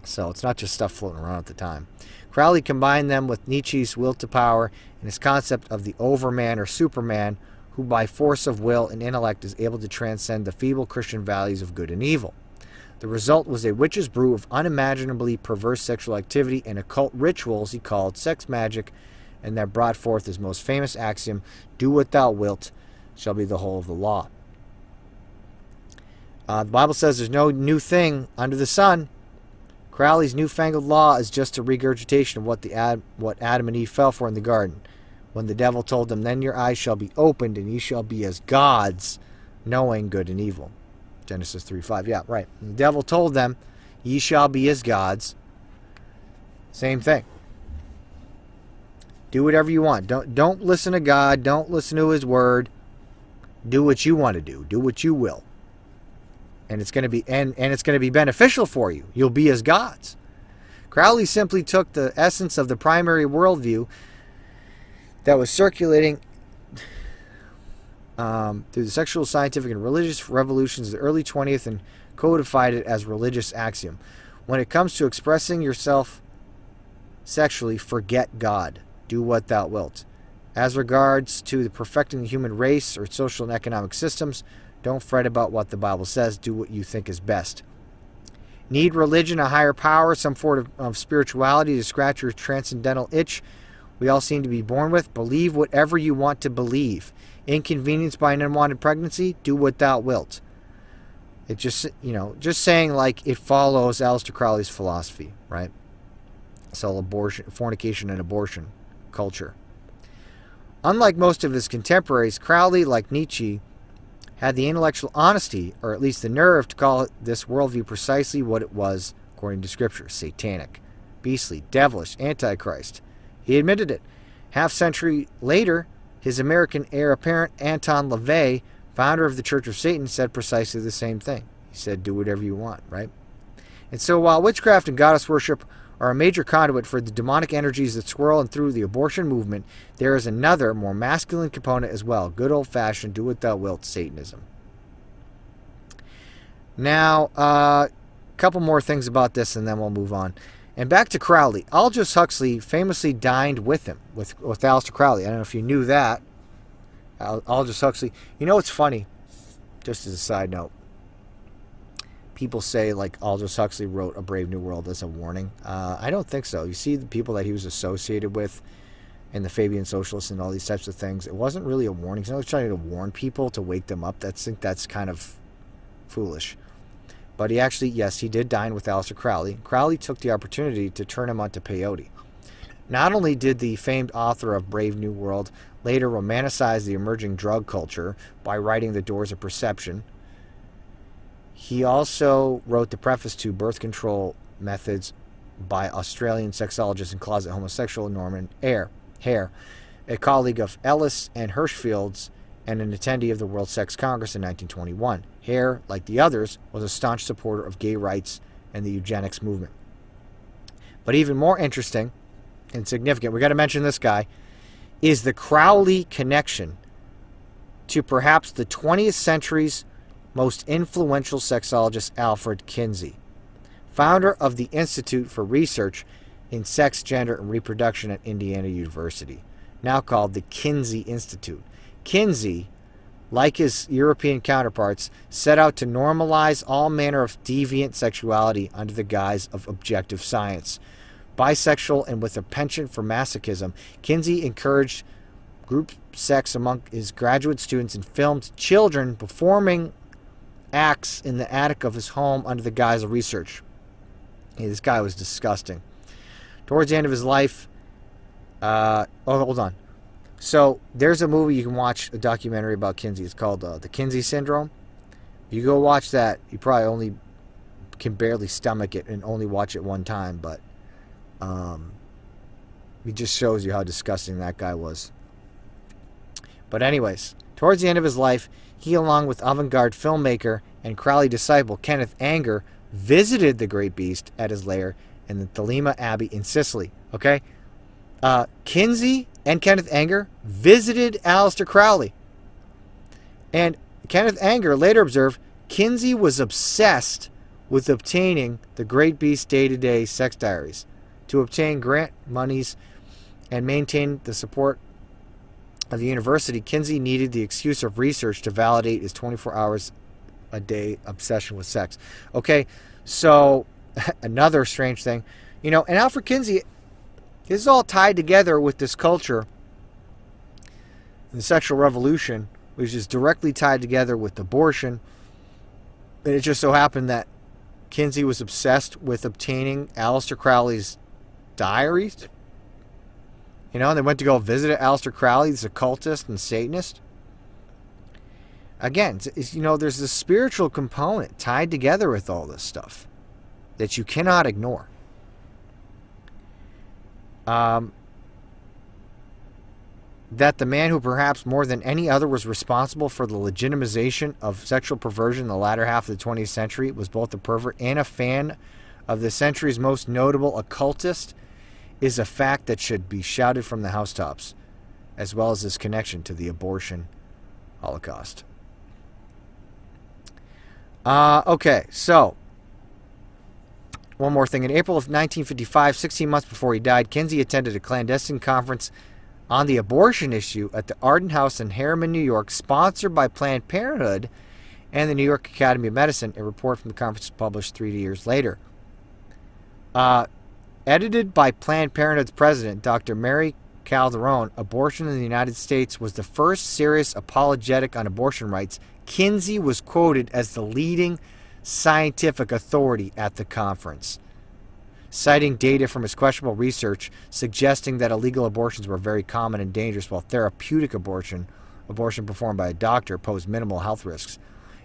So it's not just stuff floating around at the time. Crowley combined them with Nietzsche's will to power and his concept of the overman or superman, who by force of will and intellect is able to transcend the feeble Christian values of good and evil. The result was a witch's brew of unimaginably perverse sexual activity and occult rituals he called sex magic, and that brought forth his most famous axiom, "Do what thou wilt shall be the whole of the law." The Bible says there's no new thing under the sun. Crowley's newfangled law is just a regurgitation of what Adam and Eve fell for in the garden, when the devil told them, "Then your eyes shall be opened, and ye shall be as gods, knowing good and evil." Genesis 3:5. Yeah, right. And the devil told them, "Ye shall be as gods." Same thing. Do whatever you want. Don't listen to God. Don't listen to His word. Do what you want to do. Do what you will. And it's going to be and it's going to be beneficial for you. You'll be as gods. Crowley simply took the essence of the primary worldview that was circulating through the sexual, scientific, and religious revolutions of the early 20th and codified it as religious axiom. When it comes to expressing yourself sexually, forget God. Do what thou wilt. As regards to the perfecting the human race or social and economic systems, don't fret about what the Bible says. Do what you think is best. Need religion, a higher power, some form of spirituality to scratch your transcendental itch we all seem to be born with? Believe whatever you want to believe. Inconvenienced by an unwanted pregnancy? Do what thou wilt. It just saying like it follows Aleister Crowley's philosophy, right? So abortion, fornication, and abortion culture. Unlike most of his contemporaries, Crowley, like Nietzsche, had the intellectual honesty, or at least the nerve, to call this worldview precisely what it was, according to Scripture: satanic, beastly, devilish, antichrist. He admitted it. Half-century later, his American heir apparent, Anton LaVey, founder of the Church of Satan, said precisely the same thing. He said, do whatever you want, right? And so while witchcraft and goddess worship are a major conduit for the demonic energies that swirl in through the abortion movement, there is another, more masculine component as well. Good old-fashioned, do what thou wilt, Satanism. Now, a couple more things about this and then we'll move on. And back to Crowley. Aldous Huxley famously dined with him, with Aleister Crowley. I don't know if you knew that. Aldous Huxley. You know what's funny? Just as a side note. People say, like, Aldous Huxley wrote A Brave New World as a warning. I don't think so. You see the people that he was associated with and the Fabian Socialists and all these types of things. It wasn't really a warning. He's not trying to warn people to wake them up. I think that's kind of foolish. But he actually, yes, he did dine with Aleister Crowley. Crowley took the opportunity to turn him onto peyote. Not only did the famed author of Brave New World later romanticize the emerging drug culture by writing The Doors of Perception, he also wrote the preface to Birth Control Methods by Australian sexologist and closet homosexual Norman Hare, a colleague of Ellis and Hirschfield's and an attendee of the World Sex Congress in 1921. Hare, like the others, was a staunch supporter of gay rights and the eugenics movement. But even more interesting and significant, we got to mention this guy, is the Crowley connection to perhaps the 20th century's most influential sexologist, Alfred Kinsey, founder of the Institute for Research in Sex, Gender, and Reproduction at Indiana University, now called the Kinsey Institute. Kinsey, like his European counterparts, set out to normalize all manner of deviant sexuality under the guise of objective science. Bisexual and with a penchant for masochism, Kinsey encouraged group sex among his graduate students and filmed children performing acts in the attic of his home under the guise of research. Hey, this guy was disgusting. Towards the end of his life, hold on. So there's a movie you can watch, a documentary about Kinsey. It's called The Kinsey Syndrome. You go watch that. You probably only can barely stomach it and only watch it one time, but it just shows you how disgusting that guy was. But anyways, towards the end of his life, he, along with avant-garde filmmaker and Crowley disciple Kenneth Anger, visited the great beast at his lair in the Thelema Abbey in Sicily. Okay? Kinsey and Kenneth Anger visited Aleister Crowley. And Kenneth Anger later observed Kinsey was obsessed with obtaining the great beast's day-to-day sex diaries. To obtain grant monies and maintain the support of the university, Kinsey needed the excuse of research to validate his 24 hours a day obsession with sex. Okay, so another strange thing. You know, and Alfred Kinsey, this is all tied together with this culture, the sexual revolution, which is directly tied together with abortion. And it just so happened that Kinsey was obsessed with obtaining Aleister Crowley's diaries. You know, and they went to go visit Aleister Crowley, this occultist and Satanist. Again, you know, there's a spiritual component tied together with all this stuff that you cannot ignore. That the man who perhaps more than any other was responsible for the legitimization of sexual perversion in the latter half of the 20th century was both a pervert and a fan of the century's most notable occultist is a fact that should be shouted from the housetops, as well as his connection to the abortion holocaust. Okay, so one more thing. In April of 1955, 16 months before he died, Kinsey attended a clandestine conference on the abortion issue at the Arden House in Harriman, New York, sponsored by Planned Parenthood and the New York Academy of Medicine. A report from the conference was published 3 years later. Edited by Planned Parenthood's president, Dr. Mary Calderon, abortion in the United States was the first serious apologetic on abortion rights. Kinsey was quoted as the leading scientific authority at the conference, citing data from his questionable research suggesting that illegal abortions were very common and dangerous, while therapeutic abortion performed by a doctor, posed minimal health risks.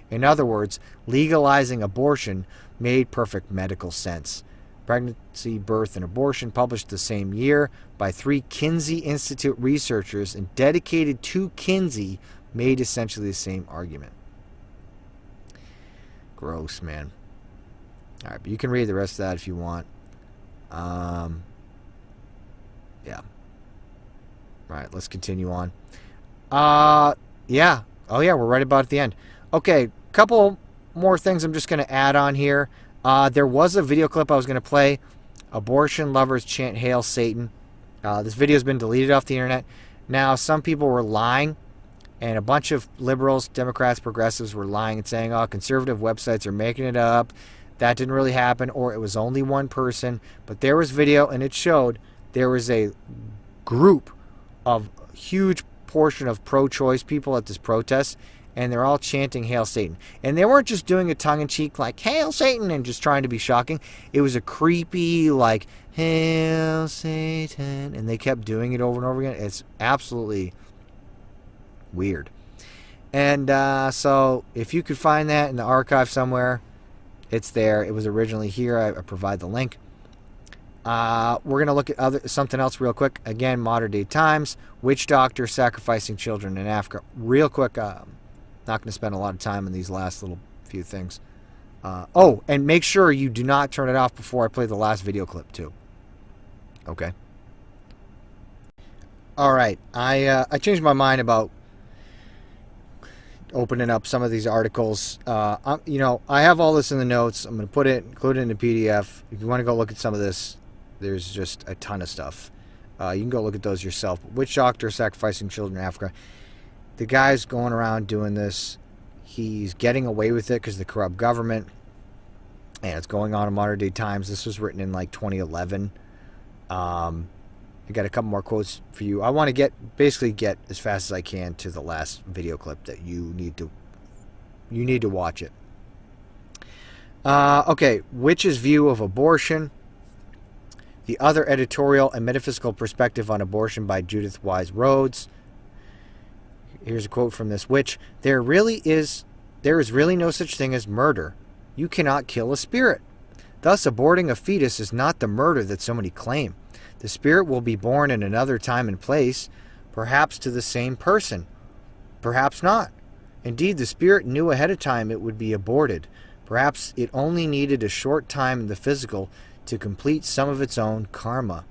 In other words, legalizing abortion made perfect medical sense. Pregnancy, Birth, and Abortion, published the same year by 3 Kinsey Institute researchers and dedicated to Kinsey, made essentially the same argument. Gross, man. All right, but you can read the rest of that if you want. Yeah. All right, let's continue on. Yeah. Oh, yeah, we're right about at the end. Okay, couple more things I'm just going to add on here. There was a video clip I was going to play Abortion lovers chant Hail Satan. This video has been deleted off the internet. Now, some people were lying, and a bunch of liberals, Democrats, progressives were lying and saying, oh, conservative websites are making it up. That didn't really happen, or it was only one person. But there was video, and it showed there was a group of huge portion of pro-choice people at this protest, and they're all chanting Hail Satan. And they weren't just doing a tongue-in-cheek like Hail Satan and just trying to be shocking. It was a creepy like Hail Satan, and they kept doing it over and over again. It's absolutely weird. And so if you could find that in the archive somewhere, it's there. It was originally here. I provide the link. We're going to look at something else real quick. Again, modern day times. Witch doctor sacrificing children in Africa. Real quick. Not going to spend a lot of time on these last little few things. Oh, and make sure you do not turn it off before I play the last video clip too. Okay. All right. I changed my mind about opening up some of these articles. You know, I have all this in the notes. I'm going to include it in the PDF. If you want to go look at some of this, there's just a ton of stuff. You can go look at those yourself. Witch doctor sacrificing children in Africa. The guy's going around doing this. He's getting away with it because of the corrupt government. And it's going on in modern day times. This was written in like 2011. I got a couple more quotes for you. I want to basically get as fast as I can to the last video clip that you need to watch it. Okay, Witch's view of abortion. The other editorial and metaphysical perspective on abortion by Judith Wise Rhodes. Here's a quote from this witch. There is really no such thing as murder. You cannot kill a spirit. Thus, aborting a fetus is not the murder that so many claim. The spirit will be born in another time and place, perhaps to the same person, perhaps not. Indeed, the spirit knew ahead of time it would be aborted. Perhaps it only needed a short time in the physical to complete some of its own karma.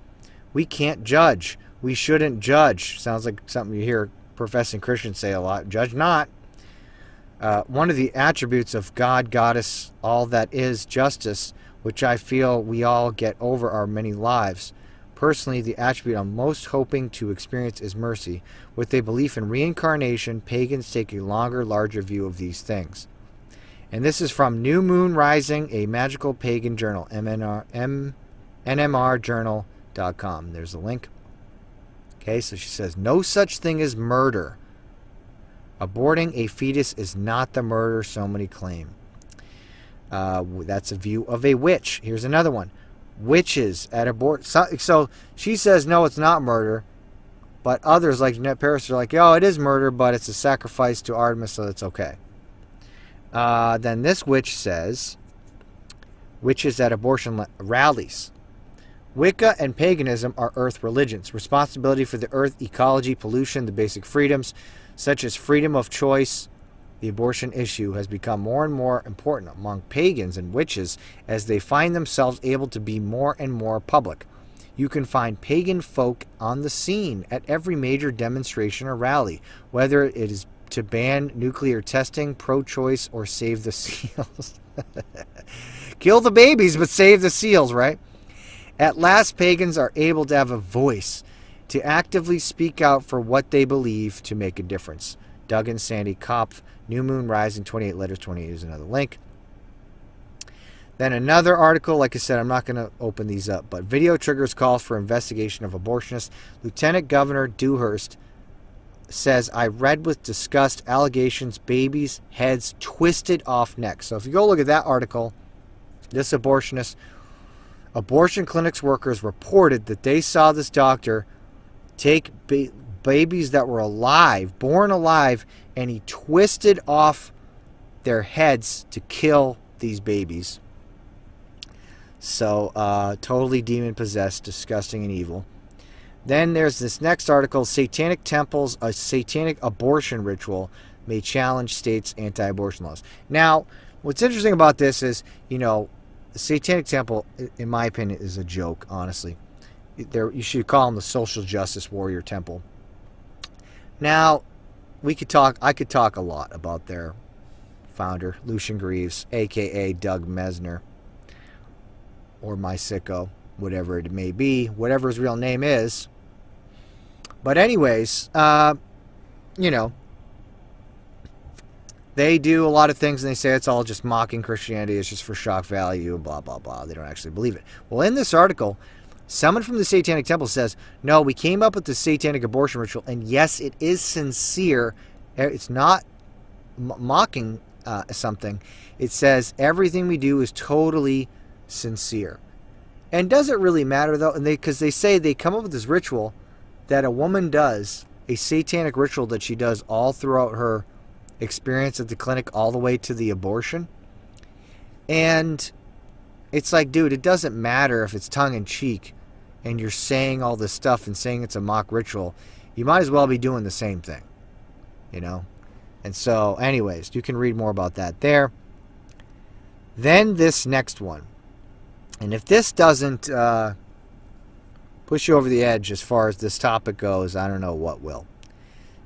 We can't judge. We shouldn't judge. Sounds like something you hear professing Christians say a lot. Judge not. One of the attributes of God, Goddess, all that is justice, which I feel we all get over our many lives. Personally, the attribute I'm most hoping to experience is mercy. With a belief in reincarnation, pagans take a longer, larger view of these things. And this is from New Moon Rising, a magical pagan journal, nmrjournal.com. There's a link. Okay, so she says, no such thing as murder. Aborting a fetus is not the murder so many claim. That's a view of a witch. Here's another one. Witches at abort. So she says, no, it's not murder. But others, like Jeanette Paris, are like, oh, it is murder, but it's a sacrifice to Artemis, so it's okay. Then this witch says, witches at abortion rallies. Wicca and paganism are earth religions. Responsibility for the earth, ecology, pollution, the basic freedoms, such as freedom of choice. The abortion issue has become more and more important among pagans and witches as they find themselves able to be more and more public. You can find pagan folk on the scene at every major demonstration or rally, whether it is to ban nuclear testing, pro-choice, or save the seals. Kill the babies, but save the seals, right? At last, pagans are able to have a voice, to actively speak out for what they believe to make a difference. Doug and Sandy Kopf, New Moon Rising, 28 Letters, 28 is another link. Then another article, like I said, I'm not going to open these up, but video triggers calls for investigation of abortionists. Lieutenant Governor Dewhurst says, I read with disgust allegations babies' heads twisted off necks. So if you go look at that article, this abortionist, abortion clinics workers reported that they saw this doctor take babies that were alive, born alive, and he twisted off their heads to kill these babies. So, totally demon-possessed, disgusting, and evil. Then there's this next article, Satanic Temples, a satanic abortion ritual may challenge states' anti-abortion laws. Now, what's interesting about this is, you know, the Satanic Temple, in my opinion, is a joke, honestly. You should call them the Social Justice Warrior Temple. Now, I could talk a lot about their founder, Lucian Greaves, a.k.a. Doug Mesner, or my sicko. whatever it may be, whatever his real name is. But anyways, you know, they do a lot of things and they say it's all just mocking Christianity, it's just for shock value, blah, blah, blah. They don't actually believe it. Well, in this article, someone from the Satanic Temple says, no, we came up with the satanic abortion ritual, and yes, it is sincere. It's not mocking something. It says everything we do is totally sincere. And does it really matter, though? And because they say they come up with this ritual that a woman does, a satanic ritual that she does all throughout her experience at the clinic all the way to the abortion. And it's like, dude, it doesn't matter if it's tongue-in-cheek and you're saying all this stuff and saying it's a mock ritual. You might as well be doing the same thing, you know? And so, anyways, you can read more about that there. Then this next one. And if this doesn't push you over the edge as far as this topic goes, I don't know what will.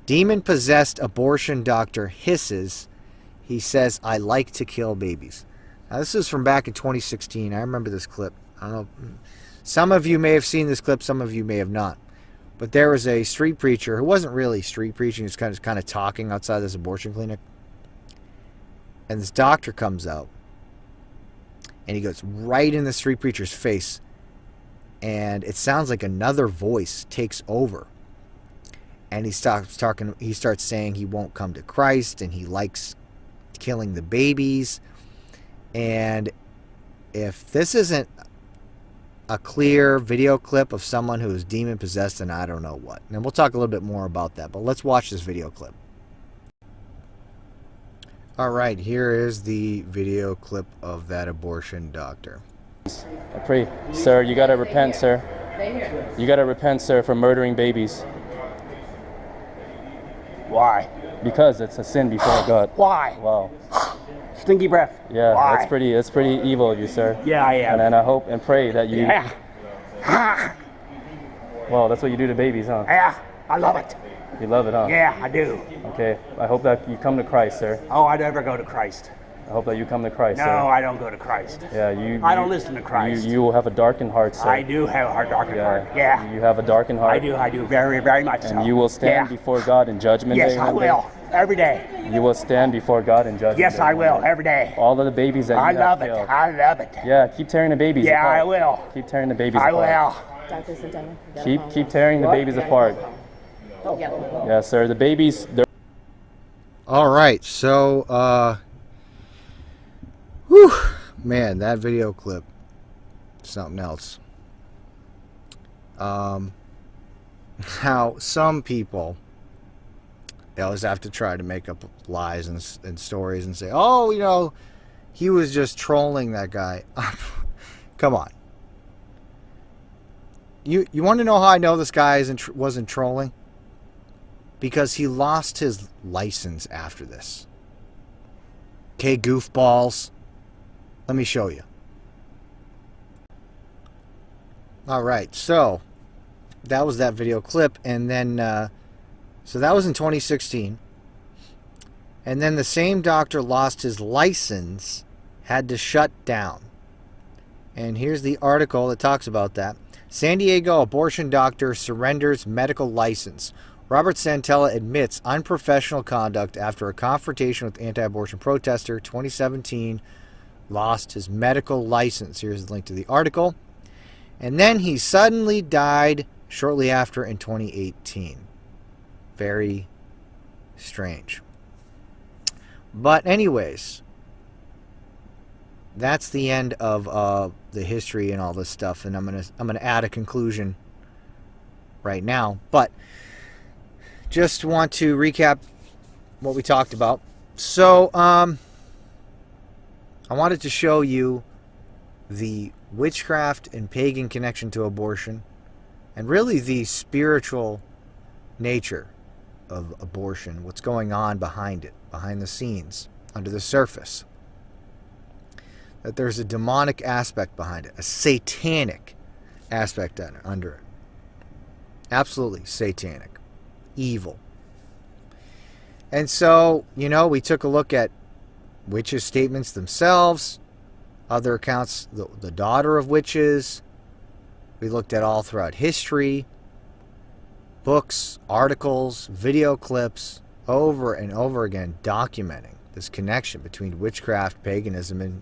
Demon-possessed abortion doctor hisses. He says, I like to kill babies. Now, this is from back in 2016. I remember this clip. I don't know. Some of you may have seen this clip. Some of you may have not. But there was a street preacher who wasn't really street preaching. He was kind of talking outside this abortion clinic. And this doctor comes out. And he goes right in the street preacher's face. And it sounds like another voice takes over. And he starts saying he won't come to Christ. And he likes killing the babies. And if this isn't a clear video clip of someone who is demon possessed, then I don't know what. And we'll talk a little bit more about that. But let's watch this video clip. All right, here is the video clip of that abortion doctor. I pray, sir, you got to repent, sir. You got to repent, sir, for murdering babies. Why? Because it's a sin before God. Why? Wow. Stinky breath. Yeah, Why? that's pretty evil of you, sir. Yeah, I am. And I hope and pray that you... Yeah. Well, that's what you do to babies, huh? Yeah, I love it. You love it, huh? Yeah, I do. Okay, I hope that you come to Christ, sir. Oh, I never go to Christ. I hope that you come to Christ, No, sir. I don't go to Christ. Yeah, I don't listen to Christ. You will have a darkened heart, sir. I do have a darkened heart. Yeah. You have a darkened heart. I do very, very much so. And you will stand before God in judgment day. Yes, I will. Every day. You will stand before God in judgment day. Yes, I will. Every day. All of the babies that you have killed. I love it. Yeah, keep tearing the babies apart. Yeah, I will. Keep tearing the babies I apart. will. Keep tearing the babies apart. Yeah, sir. The babies... All right, so, whew, man, that video clip, something else. How some people, they always have to try to make up lies and stories and say, oh, you know, he was just trolling that guy. Come on. You want to know how I know this guy wasn't trolling? Because he lost his license after this. Okay, goofballs. Let me show you. Alright, so that was that video clip. And then, so that was in 2016. And then the same doctor lost his license, had to shut down. And here's the article that talks about that. San Diego abortion doctor surrenders medical license. Robert Santella admits unprofessional conduct after a confrontation with anti-abortion protester. 2017, lost his medical license. Here's the link to the article. And then he suddenly died shortly after in 2018. Very strange. But anyways, that's the end of the history and all this stuff. And I'm gonna add a conclusion right now. But just want to recap what we talked about. So, I wanted to show you the witchcraft and pagan connection to abortion, and really the spiritual nature of abortion, what's going on behind it, behind the scenes, under the surface. That there's a demonic aspect behind it, a satanic aspect under it. Absolutely satanic. Evil. And so, you know, we took a look at witches' statements themselves, other accounts, the daughter of witches, We looked at all throughout history, books, articles, video clips, over and over again, documenting this connection between witchcraft, paganism, and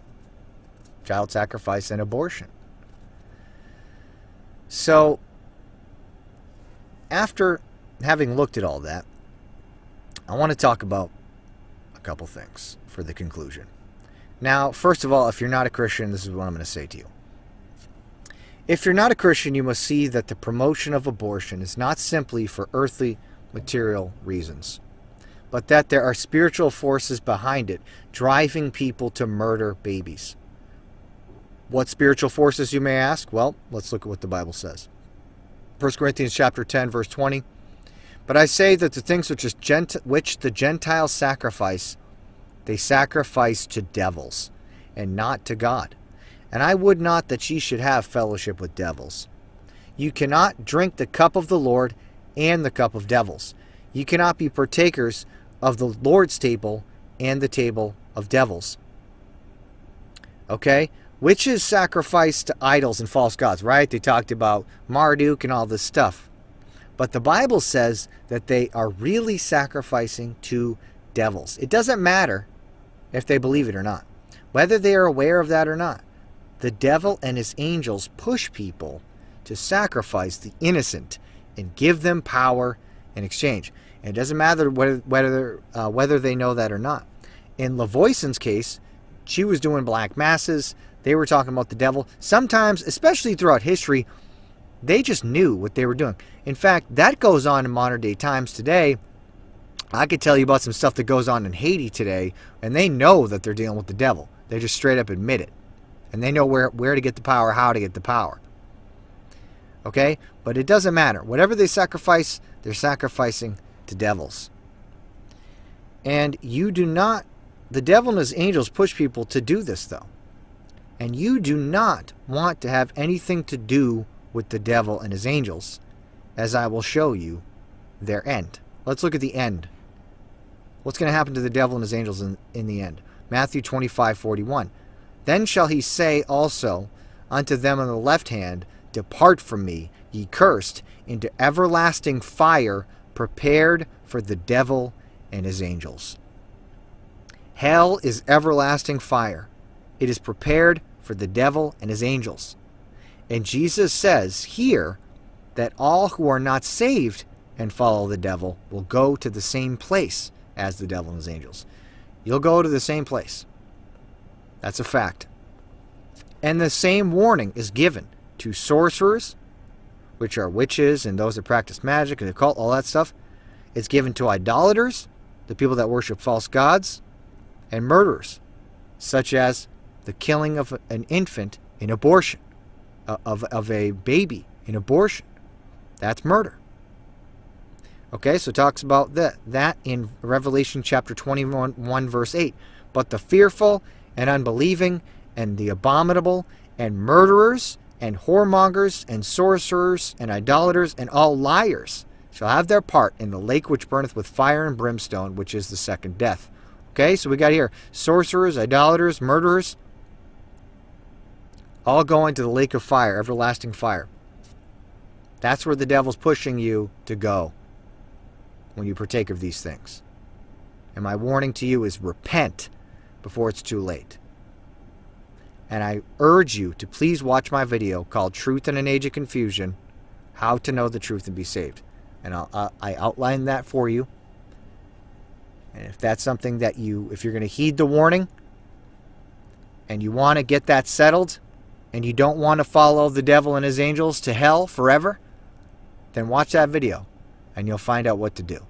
child sacrifice and abortion. So, after having looked at all that, I want to talk about a couple things for the conclusion. Now, first of all, if you're not a Christian, this is what I'm going to say to you. If you're not a Christian, you must see that the promotion of abortion is not simply for earthly, material reasons, but that there are spiritual forces behind it, driving people to murder babies. What spiritual forces, you may ask? Well, let's look at what the Bible says. 1 Corinthians chapter 10, verse 20. But I say that the things which the Gentiles sacrifice, they sacrifice to devils, and not to God. And I would not that ye should have fellowship with devils. You cannot drink the cup of the Lord and the cup of devils. You cannot be partakers of the Lord's table and the table of devils. Okay? Witches sacrificed to idols and false gods, right? They talked about Marduk and all this stuff. But the Bible says that they are really sacrificing to devils. It doesn't matter if they believe it or not, whether they are aware of that or not. The devil and his angels push people to sacrifice the innocent and give them power in exchange. And it doesn't matter whether they know that or not. In Lavoison's case, she was doing black masses. They were talking about the devil. Sometimes, especially throughout history, they just knew what they were doing. In fact, that goes on in modern day times today. I could tell you about some stuff that goes on in Haiti today, and they know that they're dealing with the devil. They just straight up admit it. And they know where to get the power, how to get the power. Okay? But it doesn't matter. Whatever they sacrifice, they're sacrificing to devils. And you do not, the devil and his angels push people to do this, though. And you do not want to have anything to do with the devil and his angels, as I will show you their end. Let's look at the end. What's going to happen to the devil and his angels in the end? Matthew 25:41. Then shall he say also unto them on the left hand, Depart from me, ye cursed, into everlasting fire, prepared for the devil and his angels. Hell is everlasting fire. It is prepared for the devil and his angels. And Jesus says here that all who are not saved and follow the devil will go to the same place as the devil and his angels. You'll go to the same place. That's a fact. And the same warning is given to sorcerers, which are witches and those that practice magic and occult, all that stuff. It's given to idolaters, the people that worship false gods, and murderers, such as the killing of an infant in abortion, of a baby in abortion. That's murder. Okay, so it talks about that in Revelation chapter 21, verse 8. But the fearful and unbelieving and the abominable and murderers and whoremongers and sorcerers and idolaters and all liars shall have their part in the lake which burneth with fire and brimstone, which is the second death. Okay, so we got here sorcerers, idolaters, murderers, all going to the lake of fire, everlasting fire. That's where the devil's pushing you to go when you partake of these things. And my warning to you is repent before it's too late. And I urge you to please watch my video called Truth in an Age of Confusion, How to Know the Truth and Be Saved. And I outline that for you. And if that's something that if you're going to heed the warning and you want to get that settled and you don't want to follow the devil and his angels to hell forever, then watch that video and you'll find out what to do.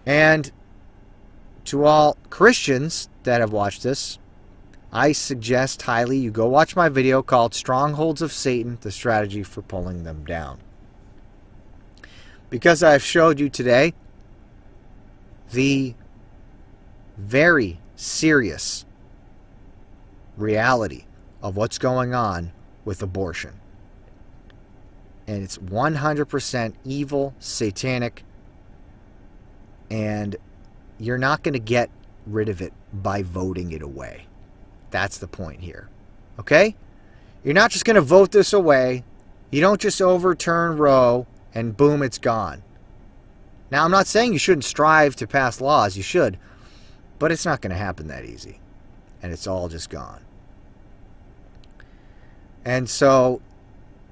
And to all Christians that have watched this, I suggest highly you go watch my video called Strongholds of Satan, the Strategy for Pulling Them Down. Because I've showed you today the very serious reality of what's going on with abortion. And it's 100% evil, satanic, and you're not going to get rid of it by voting it away. That's the point here. Okay? You're not just going to vote this away. You don't just overturn Roe and boom, it's gone. Now, I'm not saying you shouldn't strive to pass laws. You should. But it's not going to happen that easy. And it's all just gone. And so,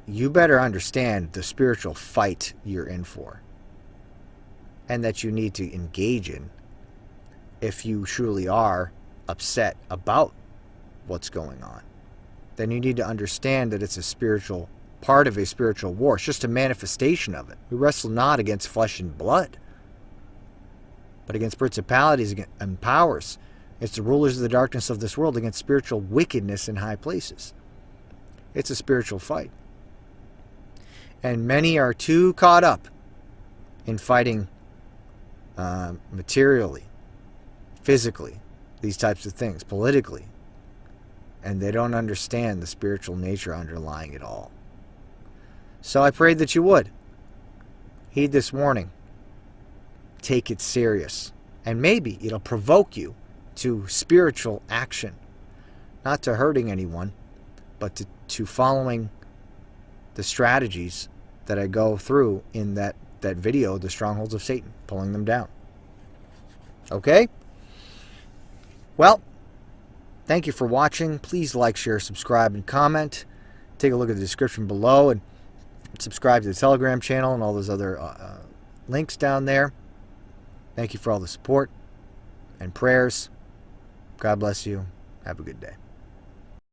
you better understand the spiritual fight you're in for. And that you need to engage in if you truly are upset about what's going on. Then you need to understand that it's a spiritual part of a spiritual war. It's just a manifestation of it. We wrestle not against flesh and blood, but against principalities and powers. It's the rulers of the darkness of this world, against spiritual wickedness in high places. It's a spiritual fight. And many are too caught up in fighting materially, physically, these types of things, politically. And they don't understand the spiritual nature underlying it all. So I prayed that you would. Heed this warning. Take it serious. And maybe it'll provoke you to spiritual action. Not to hurting anyone, but to following the strategies that I go through in that video, The Strongholds of Satan, pulling them down. Okay? Well, thank you for watching. Please like, share, subscribe, and comment. Take a look at the description below and subscribe to the Telegram channel and all those other links down there. Thank you for all the support and prayers. God bless you. Have a good day.